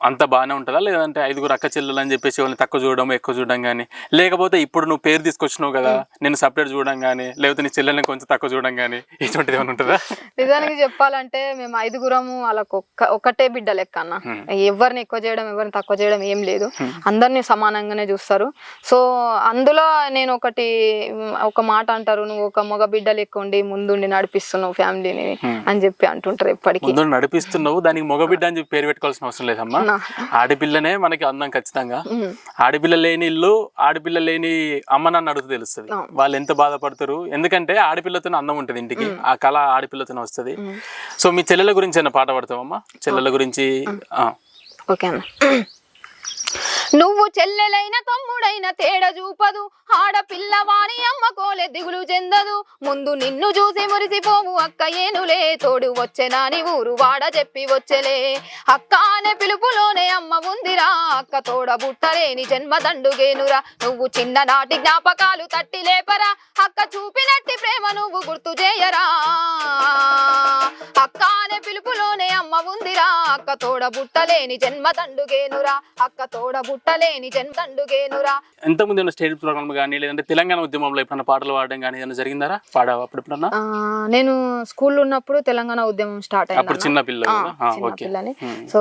అంత బాగానే ఉంటుందా, లేదంటే 5గురు అక్క చెల్లెలు అని చెప్పేసి వాళ్ళని తక్కువ చూడడం ఎక్కువ చూడడం కానీ, లేకపోతే ఇప్పుడు నువ్వు పేరు తీసుకొచ్చినావు కదా నేను సపరేట్ చూడడం కానీ, లేకపోతే నీ చెల్లెల్ని కొంచెం తక్కువ చూడడం కానీ, ఇటువంటిది ఏమైనా ఉంటుందా? నిజానికి చెప్పాలంటే మేము 5గురము వాళ్ళకు ఒక్కటే బిడ్డ లెక్క అన్న. ఎవరిని ఎక్కువ చేయడం ఎవరిని తక్కువ చేయడం ఏం లేదు, అందరినీ సమానంగానే చూస్తారు. సో అందులో నేను ఒక మాట అంటారు, నువ్వు ఒక మగ బిడ్డ లెక్క ఉండి ముందుండి నడిపిస్తున్నావు ఫ్యామిలీని అని చెప్పి అంటుంటారు ఎప్పటికీ. నడిపిస్తున్నావు, దానికి మగ బిడ్డ అని చెప్పి పేరు పెట్టుకోవాల్సిన అవసరం లేదమ్మా. ఆడపిల్లనే మనకి అందం ఖచ్చితంగా. ఆడపిల్ల లేని ఇల్లు, ఆడపిల్ల లేని అమ్మ నాన్న అడుగుతూ తెలుస్తుంది వాళ్ళు ఎంత బాధపడతారు. ఎందుకంటే ఆడపిల్లతోనే అందం ఉంటుంది ఇంటికి, ఆ కళ ఆడపిల్లతోనే వస్తుంది. సో మీ చెల్లెల గురించి ఏమైనా పాట పడతావమ్మా? చెల్లెల గురించి ఓకే అన్న. నువ్వు చెల్లెలైన తమ్ముడైన తేడ చూపదు, ఆడపిల్లవాని అమ్మకోలే దిగులు చెందదు. ముందు నిన్ను చూసి మురిసిపోవు అక్క ఏనులే, తోడు వచ్చెనాని ఊరు వాడ చెప్పి వచ్చెలే. అక్క అనే పిలుపులోనే అమ్మ ఉందిరా, అక్క తోడ బుట్టలేని జన్మ దండుగేనురా. నువ్వు చిన్ననాటి జ్ఞాపకాలు తట్టి లేపరా, అక్క చూపినట్టి ప్రేమ నువ్వు గుర్తు చేయరా. అక్క అనే పిలుపులోనే అమ్మ ఉందిరా, అక్క తోడ బుట్టలేని జన్మ దండుగేనురా, అక్క తోడ బుట్టలేని జన్మ దండుగేనురా. ఎంతమంది ఉన్న స్టేజ్ ప్రోగ్రామ్ కానీ లేదంటే తెలంగాణ ఉద్యమంలో ఎప్పుడన్నా పాటలు పాడడం కానీ ఏదైనా జరిగిందా? పాడావా అప్పుడు ఎప్పుడన్నా? నేను స్కూల్లో ఉన్నప్పుడు తెలంగాణ ఉద్యమం స్టార్ట్ అయింది. చిన్న పిల్లని. సో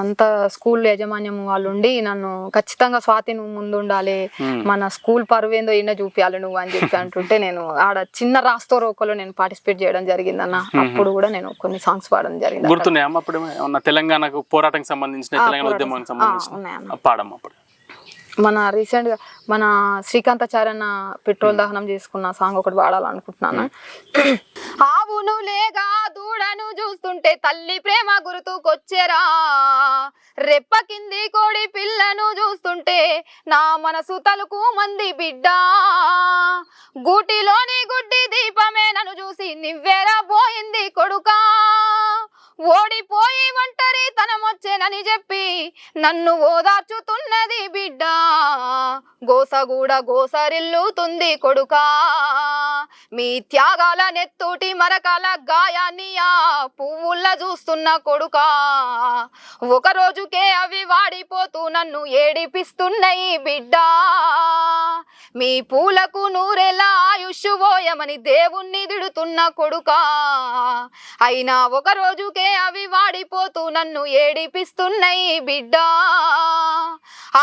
అంత స్కూల్ యాజమాన్యం వాళ్ళు ఉండి నన్ను ఖచ్చితంగా స్వాతి నువ్వు ముందుండాలి, మన స్కూల్ పరువేందో ఈయన చూపించాలి నువ్వు అని చెప్పి అంటుంటే నేను ఆడ చిన్న రాస్తో రోకలో నేను పార్టిసిపేట్ చేయడం జరిగింది అన్న. అప్పుడు కూడా నేను కొన్ని సాంగ్స్ పాడడం జరిగింది. గుర్తున్నాయమ్మా అప్పుడు తెలంగాణకు పోరాటానికి సంబంధించిన తెలంగాణ ఉద్యమానికి సంబంధించిన పాడమ్మా? అప్పుడు రీసెంట్ గా మన శ్రీకాంతాచార్యన్న పెట్రోల్ దహనం చేసుకున్న సాంగ్ ఒకటి పాడాలనుకుంటున్నాను. ఆవును లేగా దూడను చూస్తుంటే తల్లి ప్రేమ గుర్తుకొచ్చెరా, రెప్ప కింది కోడి పిల్లను చూస్తుంటే నా మనసు తలుకు మంది బిడ్డ, గూటిలోని గుడ్డి దీపమే నన్ను చూసి నివ్వెరా పోయింది కొడుకా, ఓడిపోయి ఒంటరి తనమొచ్చెనని చెప్పి నన్ను ఓదార్చుతున్నది బిడ్డ గోసగూడ గోసరిల్లుతుంది కొడుకా మీ త్యాగాల నెత్తూటి మరకాల గాయాన్ని ఆ పువ్వుల్లా చూస్తున్న కొడుకా ఒక రోజుకే అవి వాడిపోతూ నన్ను ఏడిపిస్తున్నాయి బిడ్డ మీ పూలకు నూరెలా ఆయుష్ పోయమని దేవుణ్ణి దిడుతున్న కొడుకా అయినా ఒక రోజుకే అవి వాడిపోతూ నన్ను ఏడిపిస్తున్నాయి బిడ్డ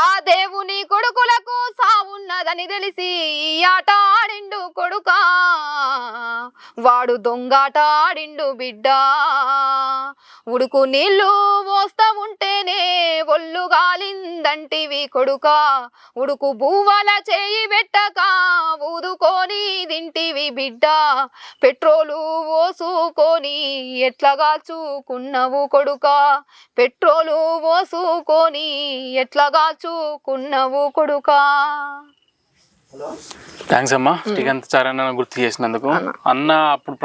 ఆ దేవుని కొడుకులకు సావున్నదని తెలిసి ఈ ఆట ఆడిండు కొడుకా వాడు దొంగాట ఆడిండు బిడ్డ ఉడుకు నీళ్ళు పోస్తా ఉంటేనే ఒళ్ళు గాలిందంటివి కొడుకా ఉడుకు బువ్వల చేయి పెట్టక ఊదుకొని దింటివి బిడ్డ పెట్రోలు పోసుకొని ఎట్లా కాల్చుకున్నవు కొడుకా పెట్రోలు పోసుకొని ఎట్లా కాల్చుకున్నవు కొడుకా. థ్యాంక్స్ అమ్మా శ్రీకాంత్ చారణ గుర్తు చేసినందుకు. అన్న అప్పుడు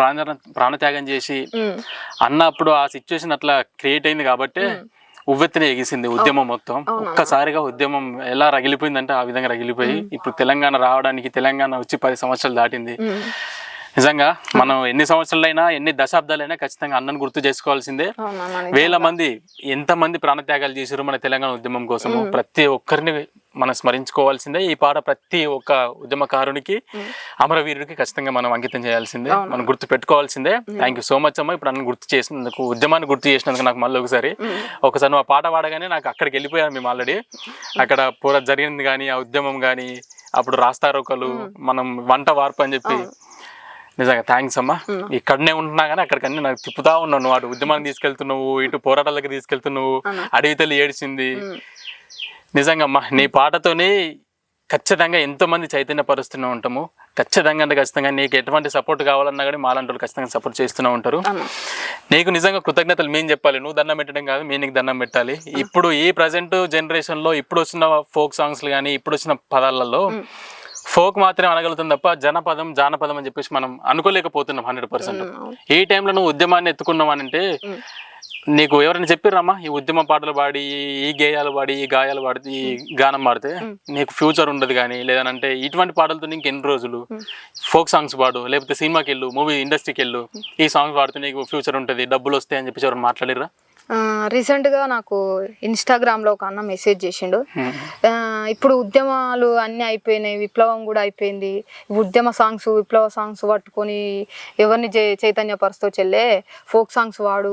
ప్రాణత్యాగం చేసి అన్న అప్పుడు ఆ సిచ్యువేషన్ అట్లా క్రియేట్ అయింది కాబట్టి ఉవ్వెత్తున ఎగిసింది ఉద్యమం మొత్తం. ఒక్కసారిగా ఉద్యమం ఎలా రగిలిపోయిందంటే ఆ విధంగా రగిలిపోయి ఇప్పుడు తెలంగాణ రావడానికి తెలంగాణ వచ్చి 10 సంవత్సరాలు దాటింది. నిజంగా మనం ఎన్ని సంవత్సరాలైనా ఎన్ని దశాబ్దాలైనా ఖచ్చితంగా అన్నను గుర్తు చేసుకోవాల్సిందే. వేల మంది ఎంతమంది ప్రాణత్యాగాలు చేశారు మన తెలంగాణ ఉద్యమం కోసము ప్రతి ఒక్కరిని మనం స్మరించుకోవాల్సిందే. ఈ పాట ప్రతి ఒక్క ఉద్యమకారునికి అమరవీరుడికి ఖచ్చితంగా మనం అంకితం చేయాల్సిందే, మనం గుర్తు పెట్టుకోవాల్సిందే. థ్యాంక్ యూ సో మచ్ అమ్మ. ఇప్పుడు అన్న గుర్తు చేసినందుకు, ఉద్యమాన్ని గుర్తు చేసినందుకు నాకు మళ్ళీ ఒకసారి నువ్వు ఆ పాట పాడగానే నాకు అక్కడికి వెళ్ళిపోయాను. మేము ఆల్రెడీ అక్కడ పూర జరిగింది కానీ ఆ ఉద్యమం కానీ అప్పుడు రాస్తారోకలు మనం వంట వార్పు అని చెప్పి నిజంగా థ్యాంక్స్ అమ్మా. ఇక్కడనే ఉంటున్నా కానీ అక్కడికన్నీ నాకు తిప్పుతా ఉన్నావు. నువ్వు అటు ఉద్యమాన్ని తీసుకెళ్తున్నావు, ఇటు పోరాటాలకి తీసుకెళ్తున్నావు, అడవి తల్లి ఏడిచింది. నిజంగా అమ్మా నీ పాటతోనే ఖచ్చితంగా ఎంతోమంది చైతన్యపరుస్తూనే ఉంటాము. ఖచ్చితంగా నీకు ఎటువంటి సపోర్ట్ కావాలన్నా కానీ మాలాంటి వాళ్ళు ఖచ్చితంగా సపోర్ట్ చేస్తూనే ఉంటారు. నీకు నిజంగా కృతజ్ఞతలు మేము చెప్పాలి. నువ్వు దండం పెట్టడం కాదు, మేము నీకు దండం పెట్టాలి. ఇప్పుడు ఈ ప్రజెంట్ జనరేషన్లో ఇప్పుడు వచ్చిన ఫోక్ సాంగ్స్లు కానీ ఇప్పుడు వచ్చిన పదాలలో ఫోక్ మాత్రమే అనగలుగుతుంది తప్ప జనపదం జానపదం అని చెప్పేసి మనం అనుకోలేకపోతున్నాం 100%. ఈ టైంలో నువ్వు ఉద్యమాన్ని ఎత్తుకున్నావు అని అంటే నీకు ఎవరైనా చెప్పిర్రమ్మా ఈ ఉద్యమ పాటలు పాడి ఈ గేయాలు పాడి ఈ గాయాలు పాడితే ఈ గానం పాడితే నీకు ఫ్యూచర్ ఉండదు కానీ లేదనంటే ఇటువంటి పాటలతో నీకు ఎన్ని రోజులు ఫోక్ సాంగ్స్ పాడు, లేకపోతే సినిమాకి వెళ్ళు, మూవీ ఇండస్ట్రీకి వెళ్ళు, ఈ సాంగ్స్ పాడితే నీకు ఫ్యూచర్ ఉంటుంది, డబ్బులు వస్తాయి అని చెప్పేసి ఎవరైనా మాట్లాడిర్రా? రీసెంట్గా నాకు ఇన్స్టాగ్రామ్లో ఒక అన్న మెసేజ్ చేసిండు. ఇప్పుడు ఉద్యమాలు అన్నీ అయిపోయినాయి, విప్లవం కూడా అయిపోయింది, ఉద్యమ సాంగ్స్ విప్లవ సాంగ్స్ పట్టుకొని ఎవరిని చైతన్యపరుస్తూ చెల్లే ఫోక్ సాంగ్స్ వాడు,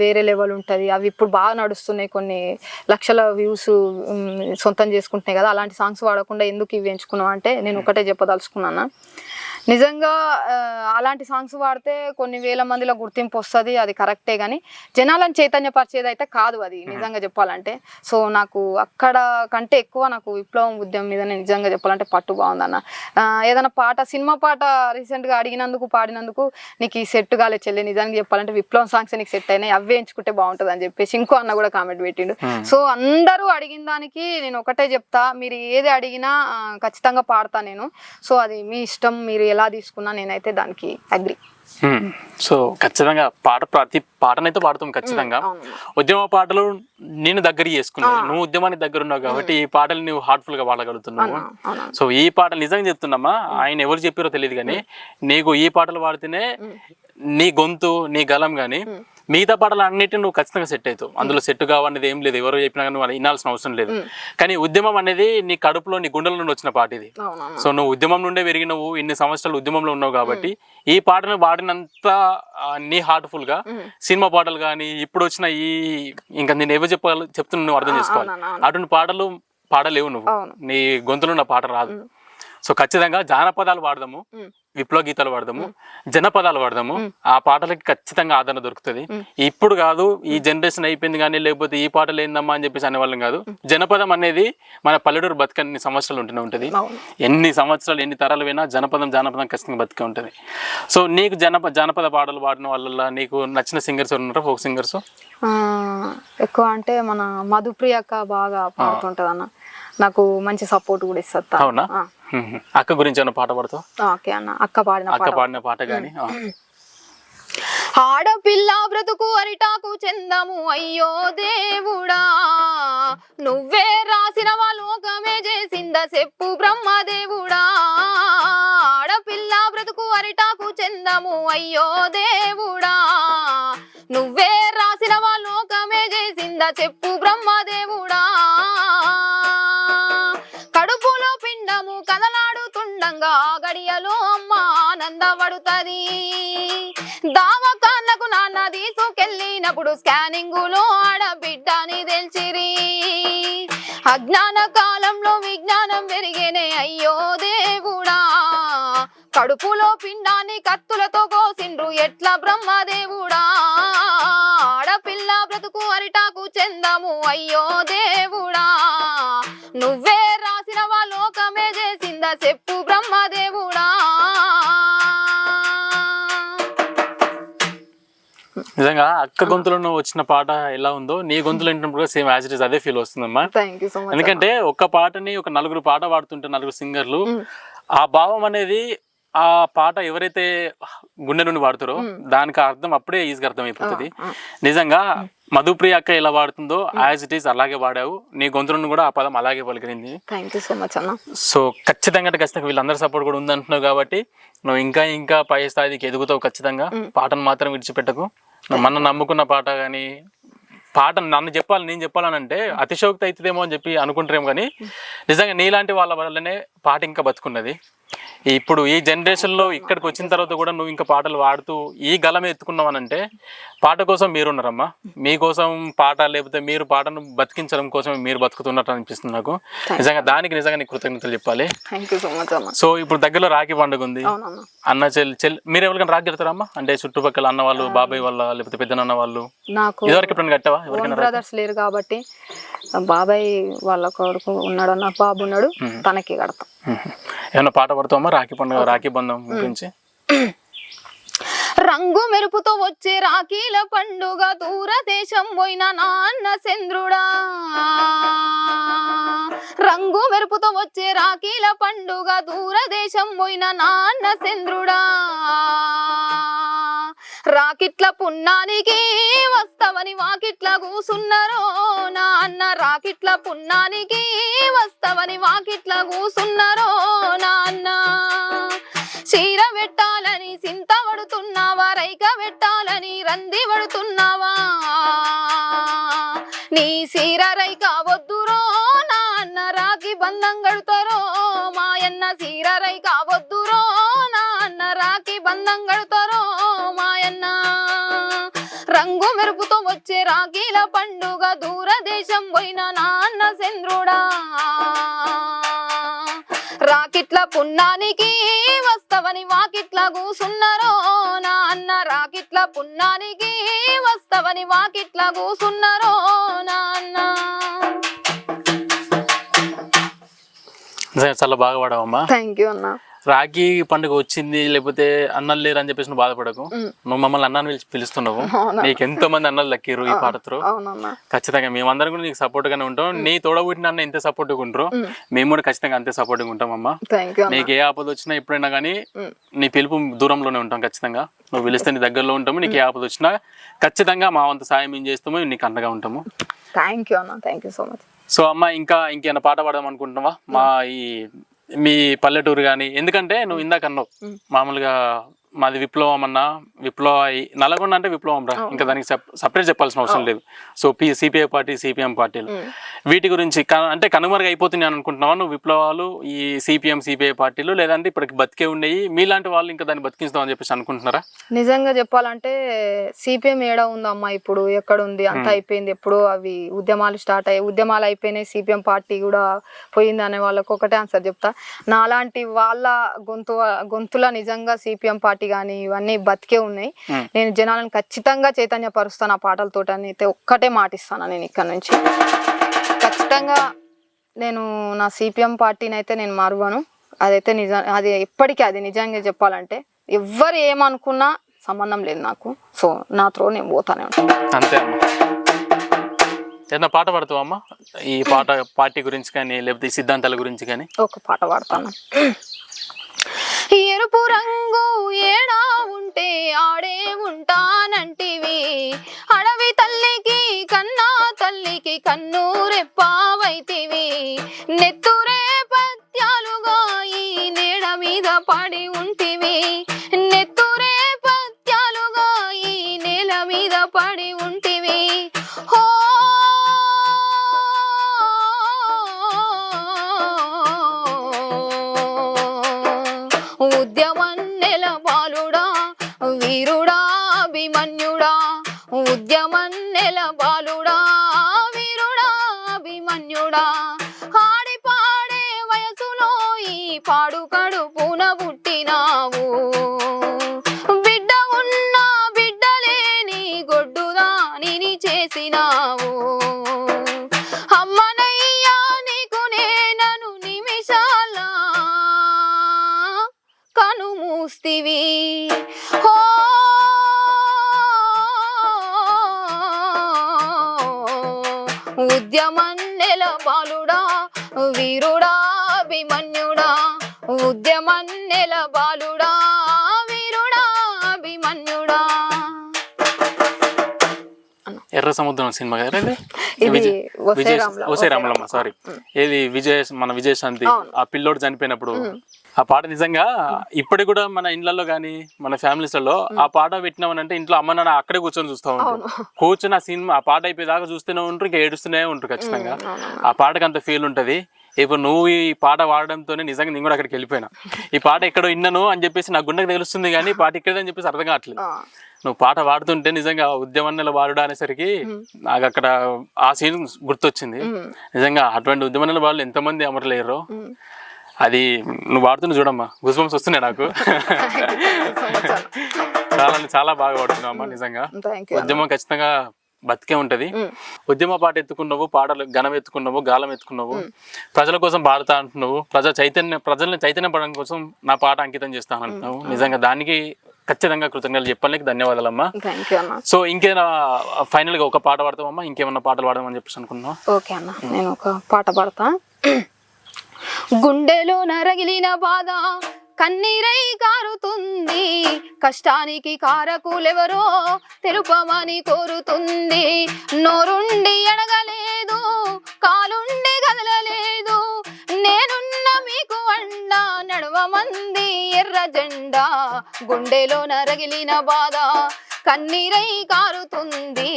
వేరే లెవెల్ ఉంటుంది, అవి ఇప్పుడు బాగా నడుస్తున్నాయి, కొన్ని లక్షల వ్యూస్ సొంతం చేసుకుంటున్నాయి కదా, అలాంటి సాంగ్స్ వాడకుండా ఎందుకు ఇవి ఎంచుకున్నావు అంటే నేను ఒకటే చెప్పదలుచుకున్నాను. నిజంగా అలాంటి సాంగ్స్ వాడితే కొన్ని వేల మందిలో గుర్తింపు వస్తుంది, అది కరెక్టే, కానీ జనాలను చైతన్యపరిచేది అయితే కాదు అది నిజంగా చెప్పాలంటే. సో నాకు అక్కడ కంటే ఎక్కువ నాకు విప్లవం ఉద్యమం మీద నిజంగా చెప్పాలంటే పట్టు బాగుందన్న. ఏదైనా పాట సినిమా పాట రీసెంట్గా అడిగినందుకు పాడినందుకు నీకు ఈ సెట్ కాలే చెల్లి, నిజానికి చెప్పాలంటే విప్లవం సాంగ్స్ నీకు సెట్ అయినాయి, అవే ఎంచుకుంటే బాగుంటుంది అని చెప్పేసి ఇంకో అన్న కూడా కామెంట్ పెట్టిండు. సో అందరూ అడిగిన దానికి నేను ఒకటే చెప్తా, మీరు ఏది అడిగినా ఖచ్చితంగా పాడతా నేను. సో అది మీ ఇష్టం, మీరు ఎలా తీసుకున్నా నేనైతే దానికి అగ్రి. సో ఖచ్చితంగా ప్రతి పాటనైతే పాడుతాం ఖచ్చితంగా. ఉద్యమ పాటలు నేను దగ్గర చేసుకున్నాను, నువ్వు ఉద్యమానికి దగ్గర ఉన్నావు కాబట్టి ఈ పాటలు నువ్వు హార్ట్ఫుల్ గా పాడగలుగుతున్నావు. సో ఈ పాటలు నిజంగా చెప్తున్నామా, ఆయన ఎవరు చెప్పారో తెలియదు కానీ నీకు ఈ పాటలు పాడితేనే నీ గొంతు నీ గలం కానీ మిగతా పాటలు అన్నిటిని నువ్వు ఖచ్చితంగా సెట్ అవుతావు. అందులో సెట్ కావనేది ఏం లేదు, ఎవరు చెప్పినా కానీ నువ్వు వినాల్సిన అవసరం లేదు. కానీ ఉద్యమం అనేది నీ కడుపులో నీ గుండెల నుండి వచ్చిన పాట ఇది. సో నువ్వు ఉద్యమం నుండే పెరిగినవు, ఇన్ని సంవత్సరాలు ఉద్యమంలో ఉన్నావు కాబట్టి ఈ పాటను పాడినంత నీ హార్ట్ఫుల్ గా సినిమా పాటలు కానీ ఇప్పుడు వచ్చిన ఈ ఇంకా నేను ఏవో చెప్తున్నా నువ్వు అర్థం చేసుకోవాలి. అటువంటి పాటలు పాడలేవు నువ్వు, నీ గొంతులో ఉన్న పాట రాదు. సో ఖచ్చితంగా జానపదాలు వాడదాము, విప్లవ గీతాలు వాడదాము, జనపదాలు వాడదాము, ఆ పాటలకి ఖచ్చితంగా ఆదరణ దొరుకుతుంది. ఇప్పుడు కాదు ఈ జనరేషన్ అయిపోయింది కానీ లేకపోతే ఈ పాటలు ఏందమ్మా అని చెప్పేసి అనేవాళ్ళం కాదు. జనపదం అనేది మన పల్లెటూరు బతుకన్ని సంవత్సరాలు ఉంటూనే ఉంటుంది, ఎన్ని సంవత్సరాలు ఎన్ని తరాలు పోయినా జానపదం ఖచ్చితంగా బతికే ఉంటుంది. సో నీకు జానపద పాటలు పాడిన వాళ్ళ నీకు నచ్చిన సింగర్స్ ఉన్నారా, ఫోక్ సింగర్స్? ఎక్కువ అంటే మన మధుప్రియ అక్క బాగా పాడుతుంటది అన్న, నాకు మంచి సపోర్ట్ కూడా ఇస్తుంది. అవునా? అక్క గురించి ఏమైనా పాట పాడుతావు? ఓకే అన్న, అక్క పాడిన పాట కానీ ఆడపిల్ల బ్రతుకు అరిటా చెందము అయ్యో దేవుడా నువ్వే రాసిన లోకమే చేసింద చెప్పు బ్రహ్మదేవుడా ఆడపిల్ల బ్రతుకు అరిటాకు చెందము అయ్యో దేవుడా నువ్వే రాసిన లోకమే చేసింద చెప్పు బ్రహ్మదేవుడా కడుపులో పిండము కదలాడుతుండంగా గడియలో అమ్మ ఆనందపడుతుంది దావకాన్లకు నాన్న తీసుకెళ్ళినప్పుడు స్కానింగులో ఆడబిడ్డని తెలిసిరి అజ్ఞాన కాలంలో విజ్ఞానం పెరిగేనే అయ్యో దేవుడా కడుపులో పిండాన్ని కత్తులతో కోసిండ్రు ఎట్లా బ్రహ్మదేవుడా ఆడపిల్ల బ్రతుకు అరిటాకు చెందము అయ్యో దేవుడా నువ్వే రాసిన లోకమే చేసిందా చెప్పు బ్రహ్మదేవుడా నిజంగా అక్క గొంతులో వచ్చిన పాట ఎలా ఉందో నీ గొంతులో వింటున్నప్పుడు కూడా సేమ్ యాజ్ ఇట్ ఇస్ అదే ఫీల్ వస్తుందమ్మా. Thank you so much. ఎందుకంటే ఒక్క పాటని ఒక నలుగురు పాట పాడుతుంటే నలుగురు సింగర్లు ఆ భావం అనేది ఆ పాట ఎవరైతే గుండె నుండి పాడుతారో దానికి అర్థం అప్పుడే ఈజీగా అర్థం అయిపోతుంది. నిజంగా మధుప్రియ అక్క ఎలా పాడుతుందో యాజ్ ఇట్ ఈస్ అలాగే పాడావు. నీ గొంతులను కూడా ఆ పదం అలాగే పలికింది. థాంక్యూ సో మచ్ అన్న. సో ఖచ్చితంగా వీళ్ళందరి సపోర్ట్ కూడా ఉందంటున్నావు కాబట్టి నువ్వు ఇంకా పై స్థాయికి ఎదుగుతావు ఖచ్చితంగా. పాటను మాత్రం విడిచిపెట్టకు. మన నమ్ముకున్న పాట కానీ పాట నన్ను చెప్పాలి నేను చెప్పాలని అంటే అతిశోక్తి అవుతుందేమో అని చెప్పి అనుకుంటారేమో కానీ నిజంగా నీలాంటి వాళ్ళ వల్లనే పాట ఇంకా బతుకున్నది. ఇప్పుడు ఈ జనరేషన్లో ఇక్కడికి వచ్చిన తర్వాత కూడా నువ్వు ఇంకా పాటలు పాడుతూ ఈ గలం ఎత్తుకున్నావనంటే పాట కోసం మీరున్నారమ్మా. మీకోసం పాట లేకపోతే మీరు పాటను బతికించడం కోసం మీరు బతుకుతున్నట్టు అనిపిస్తుంది నాకు. నిజంగా నీ కృతజ్ఞతలు చెప్పాలి. సో ఇప్పుడు దగ్గరలో రాఖీ పండుగ ఉంది. అన్న చెల్లి మీరు ఎవరికైనా రాఖీ కడతారమ్మా? అంటే చుట్టుపక్కల అన్న వాళ్ళు బాబాయ్ వాళ్ళ లేకపోతే పెద్ద నాన్న వాళ్ళు ఇదివరకు ఎప్పుడైనా కట్టావా? బ్రదర్స్ లేరు కాబట్టి బాబాయ్ వాళ్ళ కొడుకు ఉన్నాడు, నాకు బాబు ఉన్నాడు, తనకి కడతాం. ఏమన్నా పాట పడతామా రాఖీ పండుగ రాఖీ బంధం గురించి? రంగు మెరుపుతో వచ్చే రాఖీల పండుగ దూరదేశం పోయిన నాన్న చంద్రుడా రంగు మెరుపుతో వచ్చే రాఖీల పండుగ దూరదేశం పోయిన నాన్న చంద్రుడా రాకిట్ల పున్నానికి వస్తావని వాకిట్ల కూసున్నారో నాన్న రాకిట్ల పున్నానికి వస్తావని వాకిట్ల కూసున్నారో నాన్న చీర పెట్టాలని సింత పడుతున్నావా రైక పెట్టాలని రంది పడుతున్నావా నీ చీర రైక వద్దురో నాన్న రాఖీ బంధం కడుతారో మాయన్న చీర రైక వద్దురో నాన్న రాఖీ బంధం కడుతారో మాయన్న రంగు మెరుపుతో వచ్చే రాఖీల పండుగ దూరదేశం పోయిన నాన్న చంద్రుడా రాకిట్ల పున్నానికి వస్తావని వాకిట్ల కూసున్నారో నాన్న రాకిట్ల పున్నానికి వస్తావని వాకిట్ల కూసున్నారో నాన్న. చాలా బాగా పాడావమ్మా. థాంక్యూ అన్న. రాఖీ పండుగ వచ్చింది లేకపోతే అన్నలు లేరు అని చెప్పేసి నువ్వు బాధపడకు. నువ్వు మమ్మల్ని అన్నాను పిలుస్తున్నావు. నీకు ఎంతో మంది అన్నలు దక్కిరు ఈ పాటతో. ఖచ్చితంగా మేమందరం కూడా నీకు సపోర్ట్ గానే ఉంటాం. నీ తోడబుట్టిన అన్న ఎంత సపోర్ట్గా ఉంటారు మేము కూడా ఖచ్చితంగా అంతే సపోర్ట్గా ఉంటాం అమ్మా. నీకు ఏ ఆపద వచ్చినా ఎప్పుడైనా కానీ నీ పిలుపు దూరంలోనే ఉంటాం ఖచ్చితంగా. నువ్వు పిలిస్తే నీ దగ్గరలో ఉంటాము. నీకు ఏ ఆపద వచ్చినా ఖచ్చితంగా మా వంతు సాయం ఏం చేస్తామో నీకు అండగా ఉంటాము. థాంక్యూ అన్న. Thank you so much. సో అమ్మ ఇంకేమైనా పాట పాడదాం అనుకుంటున్నావా మా మీ పల్లెటూరు కానీ? ఎందుకంటే నువ్వు ఇందాక అన్నావు మామూలుగా మాది విప్లవం అన్నా నల్గొండ అంటే విప్లవం రా, ఇంకా దానికి సపరేట్ చెప్పాల్సిన అవసరం లేదు. సో సిపిఐ పార్టీ సిపిఎం పార్టీలు వీటి గురించి అంటే కనుమరుగు అయిపోతున్నాయి అనుకుంటున్నావా నువ్వు? విప్లవాలు ఈ సిపిఎం సిపిఐ పార్టీలు లేదంటే ఇప్పటికి బతికే ఉండేవి మీలాంటి వాళ్ళు ఇంకా దాన్ని బతికిస్తామని చెప్పేసి అనుకుంటున్నారా? నిజంగా చెప్పాలంటే సిపిఎం ఏడా ఉందమ్మా, ఇప్పుడు ఎక్కడ ఉంది? అంతా అయిపోయింది. ఎప్పుడు అవి ఉద్యమాలు స్టార్ట్ అయ్యాయి, ఉద్యమాలు అయిపోయినాయి, సిపిఎం పార్టీ కూడా పోయింది అనే వాళ్ళకి ఒకటే ఆన్సర్ చెప్తా. నాలాంటి వాళ్ళ గొంతుల నిజంగా సిపిఎం పార్టీ కానీ ఇవన్నీ బతికే ఉన్నాయి. నేను జనాలను ఖచ్చితంగా చైతన్యపరుస్తాను ఆ పాటలతో అని అయితే ఒక్కటే మాటిస్తాను. నేను ఇక్కడ నుంచి ఖచ్చితంగా నేను నా సిపిఎం పార్టీని అయితే నేను మరువను. అదైతే నిజం, అది ఎప్పటికీ అది నిజంగా చెప్పాలంటే ఎవ్వరు ఏమనుకున్నా సంబంధం లేదు నాకు. సో నా త్రో నేను పోతానే ఉంటాను. అంతే అమ్మా. ఏదైనా పాట పాడుతావా అమ్మా ఈ పార్టీ గురించి కానీ లేకపోతే ఈ సిద్ధాంతాల గురించి కానీ? ఒక పాట పాడతాను. ఎరుపు రంగు ఏడా ఉంటే ఆడే ఉంటానంటివి అడవి తల్లికి కన్నా తల్లికి కన్ను రెప్పావైతివి నెత్తురే పత్యాలుగా ఈ నేడ మీద పడి ఉంటివి నెత్తురే పత్యాలుగా ఈ నేల మీద పడి ఉంటివి హో ఉద్యమన్నెల బాలుడా వీరుడా అభిమన్యుడా ఉద్యమన్నెల బాలుడా వీరుడా అభిమన్యుడా ఆడి పాడే వయసులో ఈ పాడు కడుపున పుట్టినావు బిడ్డ ఉన్న బిడ్డలేని గొడ్డుదానిని చేసినావు అమ్మనయ్యా నీకు నేనను నిమిషాల కను మూస్తివి హో ఉద్యమన్నెల బాలుడా వీరుడా అభిమన్యుడా ఉద్యమన్నెల బాలుడా వీరుడా అభిమన్యుడా. ఎర్ర సముద్రం సినిమా కదండి, ఇది ఒసే రామలమ్మ సారీ, ఏది మన విజయశాంతి ఆ పిల్లోడు చనిపోయినప్పుడు ఆ పాట నిజంగా ఇప్పటికి కూడా మన ఇండ్లలో కానీ మన ఫ్యామిలీస్లలో ఆ పాట పెట్టినామనంటే ఇంట్లో అమ్మ నాన్న అక్కడే కూర్చొని చూస్తూ ఉంటారు. కూర్చొని ఆ సినిమా ఆ పాట అయిపోయేదాకా చూస్తూనే ఉంటారు, ఇంకా ఏడుస్తూనే ఉంటారు ఖచ్చితంగా. ఆ పాటకు అంత ఫీల్ ఉంటుంది. ఇప్పుడు నువ్వు ఈ పాట వాడడంతోనే నిజంగా నేను కూడా అక్కడికి వెళ్ళిపోయినా. ఈ పాట ఎక్కడో విన్నాను అని చెప్పేసి నా గుండెకి తెలుస్తుంది, కానీ పాట ఇక్కడని చెప్పేసి అర్థం కావట్లేదు. నువ్వు పాట పాడుతుంటే నిజంగా ఉద్యమన్నెల బాలుడా అనేసరికి నాకు అక్కడ ఆ సీన్ గుర్తొచ్చింది. నిజంగా అటువంటి ఉద్యమన్నెల బాలు ఎంతమంది అమరలేరు. అది నువ్వు వాడుతున్నా చూడమ్మా, గుస్బంస్ వస్తున్నాయి నాకు. చాలా బాగా పాడుతున్నావు అమ్మా. నిజంగా ఉద్యమం ఖచ్చితంగా బతికే ఉంటది. ఉద్యమ పాట ఎత్తుకున్నావు, పాటలు ఘనం ఎత్తుకున్నావు, గాలం ఎత్తుకున్నావు, ప్రజల కోసం పాడుతా అంటున్నావు, ప్రజల్ని చైతన్యపడడం కోసం నా పాట అంకితం చేస్తాను అంటున్నావు. నిజంగా దానికి ఖచ్చితంగా కృతజ్ఞతలు చెప్పడానికి ధన్యవాదాలమ్మా. సో ఇంకేనా ఫైనల్ గా ఒక పాట పాడతామమ్మా? ఇంకేమన్నా పాటలు పాడమని చెప్పేసి అనుకున్నావా? ఓకే అన్న, నేను ఒక పాట పాడతా. గుండెలో నరగిలిన బాధ కన్నీరై కారుతుంది, కష్టానికి కారకులెవరో తెలుపమని కోరుతుంది. నోరుండి అడగలేదు, కాలుండి కదలలేదు, నేనున్న మీకు అండ నడవమంది ఎర్ర జెండా. గుండెలో నరగిలిన బాధ కన్నీరై కారుతుంది,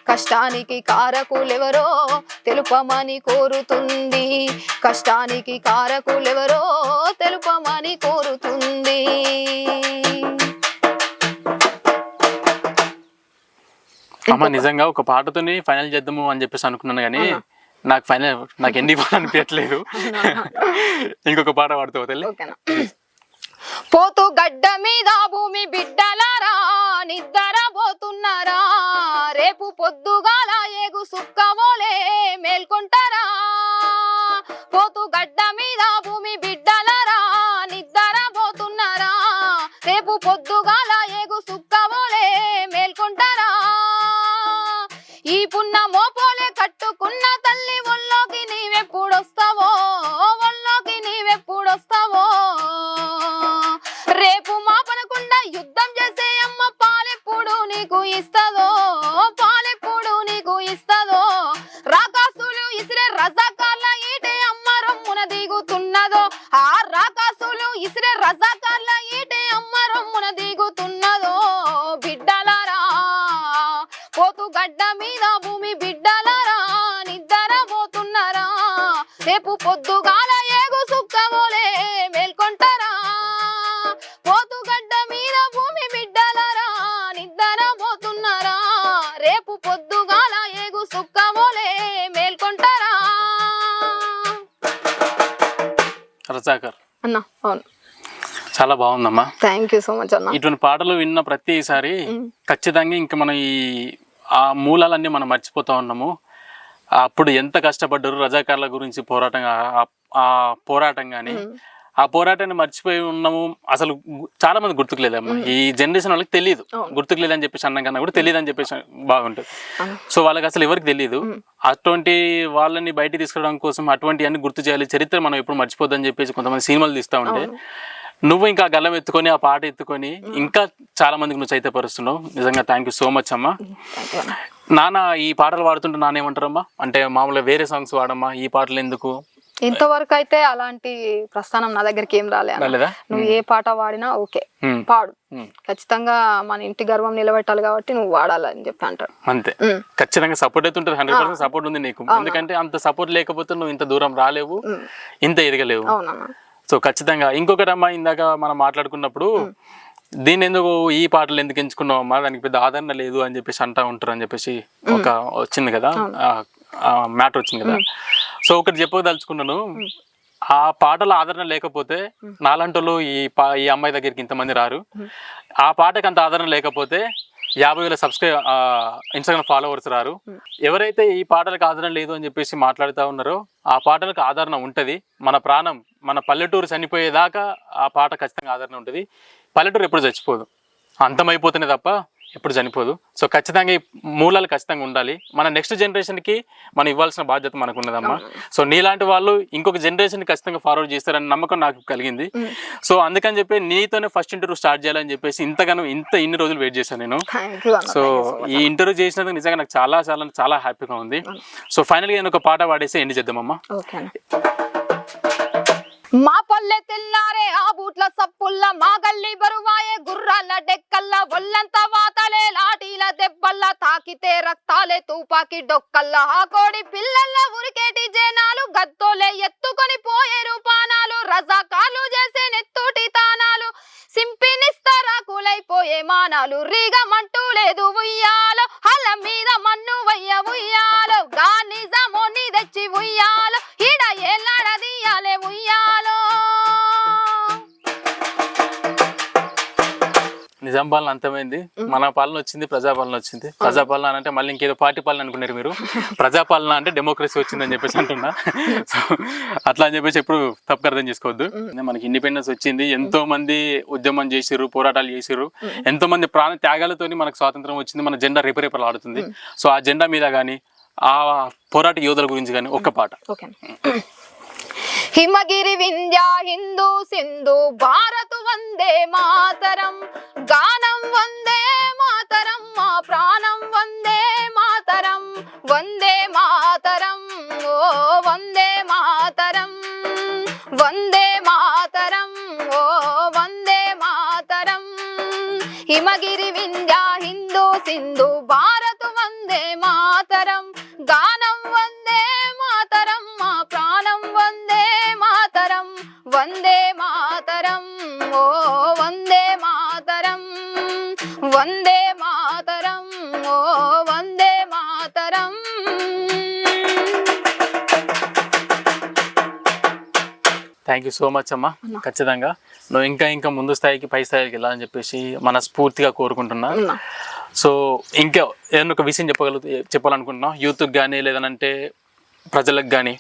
కష్టానికి కారకులెవరో తెలుపమని కోరుతుంది, కష్టానికి కారకులెవరో తెలుపమని కోరుతుంది. అమ్మ నిజంగా ఒక పాటతోని ఫైనల్ చేద్దాము అని చెప్పేసి అనుకున్నాను, కానీ నాకు ఎన్ని పాట అనిపించట్లేదు. ఇంకొక పాట పాడుతావు తల్లి? పోతూ గడ్డ మీద భూమి బిడ్డలారా నిద్రపోతున్నారా, రేపు పొద్దుగాల ఏగు సుక్కవోలే మేల్కొంటారా. పోతూ గడ్డ మీద భూమి బిడ్డలారా నిద్రపోతున్నారా, రేపు పొద్దుగాల ఏగు సుక్కవోలే మేల్కొంటారా. ఈ పున్న మోపోలే కట్టుకున్న తల్లి ఒళ్ళోకి నీవెప్పుడొస్తావో, ఒళ్ళోకి నీవెప్పుడొస్తావో. రేపు మాపనకుండా యుద్ధం చేసే అమ్మ పాలెప్పుడు నీకు ఇస్తదో, పాలెప్పుడు నీకు ఇస్తదో. రాకాసులు ఇసిరే రజాకార్ల ఈటే అమ్మ రొమ్మున దిగుతున్నదో, ఆ రాకాసులు ఇసిరే రజాకార్ల ఈటే అమ్మ రొమ్మున దిగుతున్నదో. బిడ్డలారా పోతు గడ్డ మీద భూమి బిడ్డలారా నిద్రపోతున్నారా, రేపు పొద్దుగాల ఏగు సుక్కవోలే మేల్కొంటారా. పోతు గడ్డ మీద భూమి బిడ్డలారా నిద్రపోతున్నారా, రేపు పొద్దుగాల ఏగు సుక్కవోలే మేల్కొంటారా. రజాకర్ అన్న అవును, చాలా బాగుందమ్మా. థ్యాంక్ యూ సో మచ్ అన్న. ఇటువంటి పాటలు విన్న ప్రతిసారి ఖచ్చితంగా ఇంకా మనం ఆ మూలాలన్నీ మనం మర్చిపోతా ఉన్నాము. అప్పుడు ఎంత కష్టపడ్డారు రజాకార్ల గురించి పోరాటం కానీ ఆ పోరాటాన్ని మర్చిపోయి ఉన్నాము. అసలు చాలా మంది గుర్తుకు లేదమ్మా. ఈ జనరేషన్ వాళ్ళకి తెలియదు, గుర్తుకు లేదని చెప్పేసి అన్నం కన్నా కూడా తెలియదు అని చెప్పేసి బాగుంటుంది. సో వాళ్ళకి అసలు ఎవరికి తెలియదు. అటువంటి వాళ్ళని బయటికి తీసుకురావడం కోసం అటువంటి అన్ని గుర్తు చేయాలి, చరిత్ర మనం ఎప్పుడు మర్చిపోద్దని చెప్పేసి కొంతమంది సినిమాలు తీస్తూ ఉంటే నువ్వు ఇంకా గల్లం ఎత్తుకొని ఆ పాట ఎత్తుకొని ఇంకా చాలా మందికి నువ్వు చైతన్యపరుస్తున్నావు. నిజంగా థ్యాంక్ యూ సో మచ్ అమ్మా. నాన్న ఈ పాటలు పాడుతుంటే నాన్న ఏమంటారమ్మా, అంటే మామూలుగా వేరే సాంగ్స్ వాడమ్మా, ఈ పాటలు ఎందుకు? ఇంతవరకు అయితే అలాంటి ప్రస్థానం నా దగ్గరికి ఏం రాలేదా. నువ్వు ఏ పాట వాడినా ఓకే పాడు, ఖచ్చితంగా మన ఇంటి గర్వం నిలబెట్టాలి కాబట్టి నువ్వు వాడాలని చెప్పి అంటాడు. అంతే, ఖచ్చితంగా సపోర్ట్ అయితే ఉంటుంది. 100% సపోర్ట్ ఉంది నీకు. ఎందుకంటే అంత సపోర్ట్ లేకపోతే నువ్వు ఇంత దూరం రాలేవు, ఇంత ఎదగలేవు. సో ఖచ్చితంగా. ఇంకొకటి అమ్మా, ఇందాక మనం మాట్లాడుకున్నప్పుడు దీన్ని ఎందుకు ఈ పాటలు ఎందుకు ఎంచుకున్నావు అమ్మా, దానికి పెద్ద ఆదరణ లేదు అని చెప్పేసి అంటా ఉంటారు అని చెప్పేసి ఒక వచ్చింది కదా, మ్యాటర్ వచ్చింది కదా. సో ఒకటి చెప్పదలుచుకున్నాను, ఆ పాటల ఆదరణ లేకపోతే నాలంటోళ్ళు ఈ అమ్మాయి దగ్గరికి ఇంతమంది రారు. ఆ పాటకి అంత ఆదరణ లేకపోతే 50,000 ఇన్స్టాగ్రామ్ ఫాలోవర్స్ రారు. ఎవరైతే ఈ పాటలకు ఆదరణ లేదు అని చెప్పేసి మాట్లాడుతూ ఉన్నారో ఆ పాటలకు ఆదరణ ఉంటుంది. మన ప్రాణం, మన పల్లెటూరు చనిపోయేదాకా ఆ పాట ఖచ్చితంగా ఆదరణ ఉంటుంది. పల్లెటూరు ఎప్పుడు చచ్చిపోదు, అంతమైపోతేనే తప్ప ఎప్పుడు చనిపోదు. సో ఖచ్చితంగా ఈ మూలాలు ఖచ్చితంగా ఉండాలి. మన నెక్స్ట్ జనరేషన్కి మనం ఇవ్వాల్సిన బాధ్యత మనకు ఉన్నదమ్మా. సో నీలాంటి వాళ్ళు ఇంకొక జనరేషన్ ఖచ్చితంగా ఫార్వర్డ్ చేస్తారని నమ్మకం నాకు కలిగింది. సో అందుకని చెప్పి నీతోనే ఫస్ట్ ఇంటర్వ్యూ స్టార్ట్ చేయాలని చెప్పేసి ఇన్ని రోజులు వెయిట్ చేశాను నేను. సో ఈ ఇంటర్వ్యూ చేసినందుకు నిజంగా నాకు చాలా చాలా చాలా హ్యాపీగా ఉంది. సో ఫైనల్గా నేను ఒక పాట పాడేసి ఎండ్ చేద్దామమ్మా. మా పల్లె తెల్లారే ఆ బూట్ల సప్పుల్ల, మా గల్లి బరువాయే గుర్రాల డెక్కల్ల, ఒళ్ళంతా వాతలే లాఠీల దెబ్బల్ల, తాకితే రక్తాలే తూపాకి డొక్కల్ల, ఆ కోడి పిల్లల్ల ఉరికేటి జనాలు, గద్దోలే ఎత్తుకొని పోయే రూపానాలు, రజాకాలు చేసే నెత్తూటి తానాలు, సింపినిస్తారా కూలైపోయే మానాలు, రీగమంటూ లేదు ఉయ్యాలో, హల్ల మీద మన్ను వయ్య ఉయ్యాలో, గా నిజమో నీ తెచ్చి ఉయ్యాలో, ఈడ ఏళ్ళడదీయాలే ఉయ్యాలో. నిజాం పాలన అంతమైంది, మన పాలన వచ్చింది, ప్రజాపాలన వచ్చింది. ప్రజాపాలన అంటే మళ్ళీ ఇంకేదో పార్టీ పాలన అనుకున్నారు మీరు. ప్రజాపాలన అంటే డెమోక్రసీ వచ్చిందని చెప్పేసి అంటున్నా. సో అట్లా అని చెప్పేసి ఎప్పుడు తప్పుగా అర్థం చేసుకోవద్దు. మనకి ఇండిపెండెన్స్ వచ్చింది, ఎంతో మంది ఉద్యమం చేసిర్రు, పోరాటాలు చేసిర్రు, ఎంతో మంది ప్రాణ త్యాగాలతోని మనకు స్వాతంత్రం వచ్చింది. మన జెండా రేపరేపలు ఆడుతుంది. సో ఆ జెండా మీద కానీ ఆ పోరాట యోధుల గురించి కానీ ఒక్క పాట. హిమగిరి వింధ్య హిందూ సింధు భారత్ వందే మాతరం, గానం వందే మాతరం, మా ప్రాణం వందే మాతరం, వందే మాతరం, ఓ వందే మాతరం, వందే మాతరం, ఓ వందే మాతరం. హిమగిరి వింధ్య హిందూ సింధు భారత్ వందే మాతరం, గానం వందే మాతరం, మా ప్రాణం వందే మాతరం, వందే మాతరం, ఓ వందే మాతరం, వందే మాతరం, ఓ Vande Mataram. Thank you so much అమ్మా. ఖచ్చితంగా నువ్వు ఇంకా ముందు స్థాయికి, పై స్థాయికి వెళ్ళాలని చెప్పేసి మనస్ఫూర్తిగా కోరుకుంటున్నా. సో ఇంకా ఏదైనా ఒక విషయం చెప్పాలనుకుంటున్నావు యూత్కి కానీ, లేదనంటే ప్రజలకు కానీ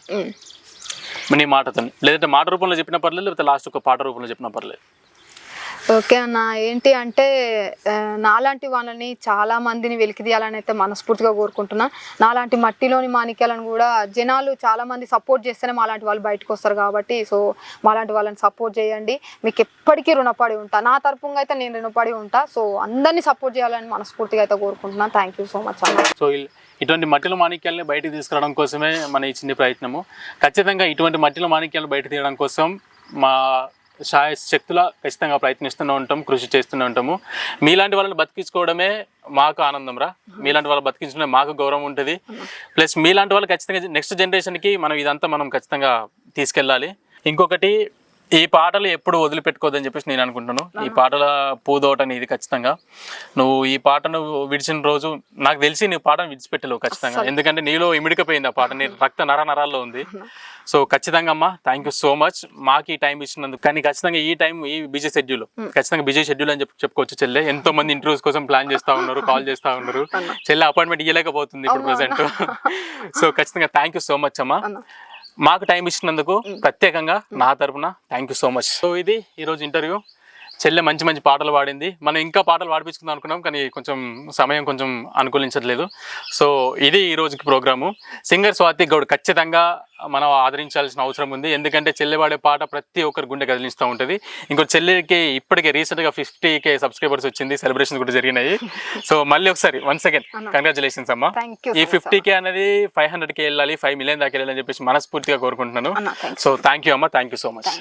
నీ మాటతో, లేదంటే మాట రూపంలో చెప్పిన పర్లేదు, లేకపోతే లాస్ట్ ఒక పాట రూపంలో చెప్పిన పర్లేదు. ఓకే అన్న, ఏంటి అంటే నాలాంటి వాళ్ళని చాలా మందిని వెలికి తీయాలని అయితే మనస్ఫూర్తిగా కోరుకుంటున్నా. నాలాంటి మట్టిలోని మాణిక్యాలను కూడా జనాలు చాలా మంది సపోర్ట్ చేస్తేనే మాలాంటి వాళ్ళు బయటకు వస్తారు. కాబట్టి సో మాలాంటి వాళ్ళని సపోర్ట్ చేయండి, మీకు ఎప్పటికీ రుణపడి ఉంటా. నా తరపుగా అయితే నేను రుణపడి ఉంటా. సో అందరినీ సపోర్ట్ చేయాలని మనస్ఫూర్తిగా అయితే కోరుకుంటున్నాను. థ్యాంక్ యూ సో మచ్ అన్న. సో ఇటువంటి మట్టిలో మాణిక్యాలని బయటకు తీసుకురావడం కోసమే మన ఈ చిన్న ప్రయత్నము. ఖచ్చితంగా ఇటువంటి మట్టిలో మాణిక్యాలను బయట తీయడం కోసం మా శక్తుల ఖచ్చితంగా ప్రయత్నిస్తూనే ఉంటాం, కృషి చేస్తూనే ఉంటాము. మీలాంటి వాళ్ళని బతికించుకోవడమే మాకు ఆనందం రా. మీలాంటి వాళ్ళు బతికించడమే మాకు గౌరవం ఉంటుంది. ప్లస్ మీలాంటి వాళ్ళు ఖచ్చితంగా నెక్స్ట్ జనరేషన్కి ఇదంతా మనం ఖచ్చితంగా తీసుకెళ్ళాలి. ఇంకొకటి, ఈ పాటలు ఎప్పుడు వదిలిపెట్టుకోవద్దని చెప్పేసి నేను అనుకుంటున్నాను. ఈ పాటల పూదోటని ఇది ఖచ్చితంగా నువ్వు ఈ పాటను విడిచిన రోజు నాకు తెలిసి నీ పాటను విడిచిపెట్టలేవు ఖచ్చితంగా. ఎందుకంటే నీలో ఇమిడికపోయింది ఆ పాట, నీ రక్త నరాల్లో ఉంది. సో ఖచ్చితంగా అమ్మా థ్యాంక్ యూ సో మచ్ మాకు ఈ టైం ఇచ్చినందుకు. కానీ ఖచ్చితంగా ఈ బిజీ షెడ్యూల్ ఖచ్చితంగా బిజీ షెడ్యూల్ అని చెప్పుకోవచ్చు. చెల్లె ఎంతో మంది ఇంటర్వ్యూస్ కోసం ప్లాన్ చేస్తూ ఉన్నారు, కాల్ చేస్తూ ఉన్నారు. చెల్లె అపాయింట్మెంట్ ఇవ్వలేకపోతుంది ఇప్పుడు ప్రెసెంట్. సో ఖచ్చితంగా థ్యాంక్ యూ సో మచ్ అమ్మా, మాకు టైం ఇచ్చినందుకు ప్రత్యేకంగా నా తరపున thank you so much. So ఇది ఈరోజు ఇంటర్వ్యూ. చెల్లె మంచి మంచి పాటలు పాడింది. మనం ఇంకా పాటలు పాడిపించుకుందాం అనుకున్నాం, కానీ కొంచెం సమయం కొంచెం అనుకూలించట్లేదు. సో ఇది ఈ రోజుకి ప్రోగ్రాము. సింగర్ స్వాతి గౌడ్ ఖచ్చితంగా మనం ఆదరించాల్సిన అవసరం ఉంది. ఎందుకంటే చెల్లె పాడే పాట ప్రతి ఒక్కరి గుండె కదిలిస్తూ ఉంటుంది. ఇంకో చెల్లెకి ఇప్పటికే రీసెంట్గా 50K సబ్స్క్రైబర్స్ వచ్చింది, సెలబ్రేషన్స్ కూడా జరిగినాయి. సో మళ్ళీ ఒకసారి వన్స్ అగైన్ కంగ్రాచులేషన్స్ అమ్మా. ఈ 50K అనేది 500K వెళ్ళాలి, 5 million దాకా వెళ్ళాలని చెప్పేసి మనస్ఫూర్తిగా కోరుకుంటున్నాను. సో థ్యాంక్ యూ అమ్మా, థ్యాంక్ యూ సో మచ్.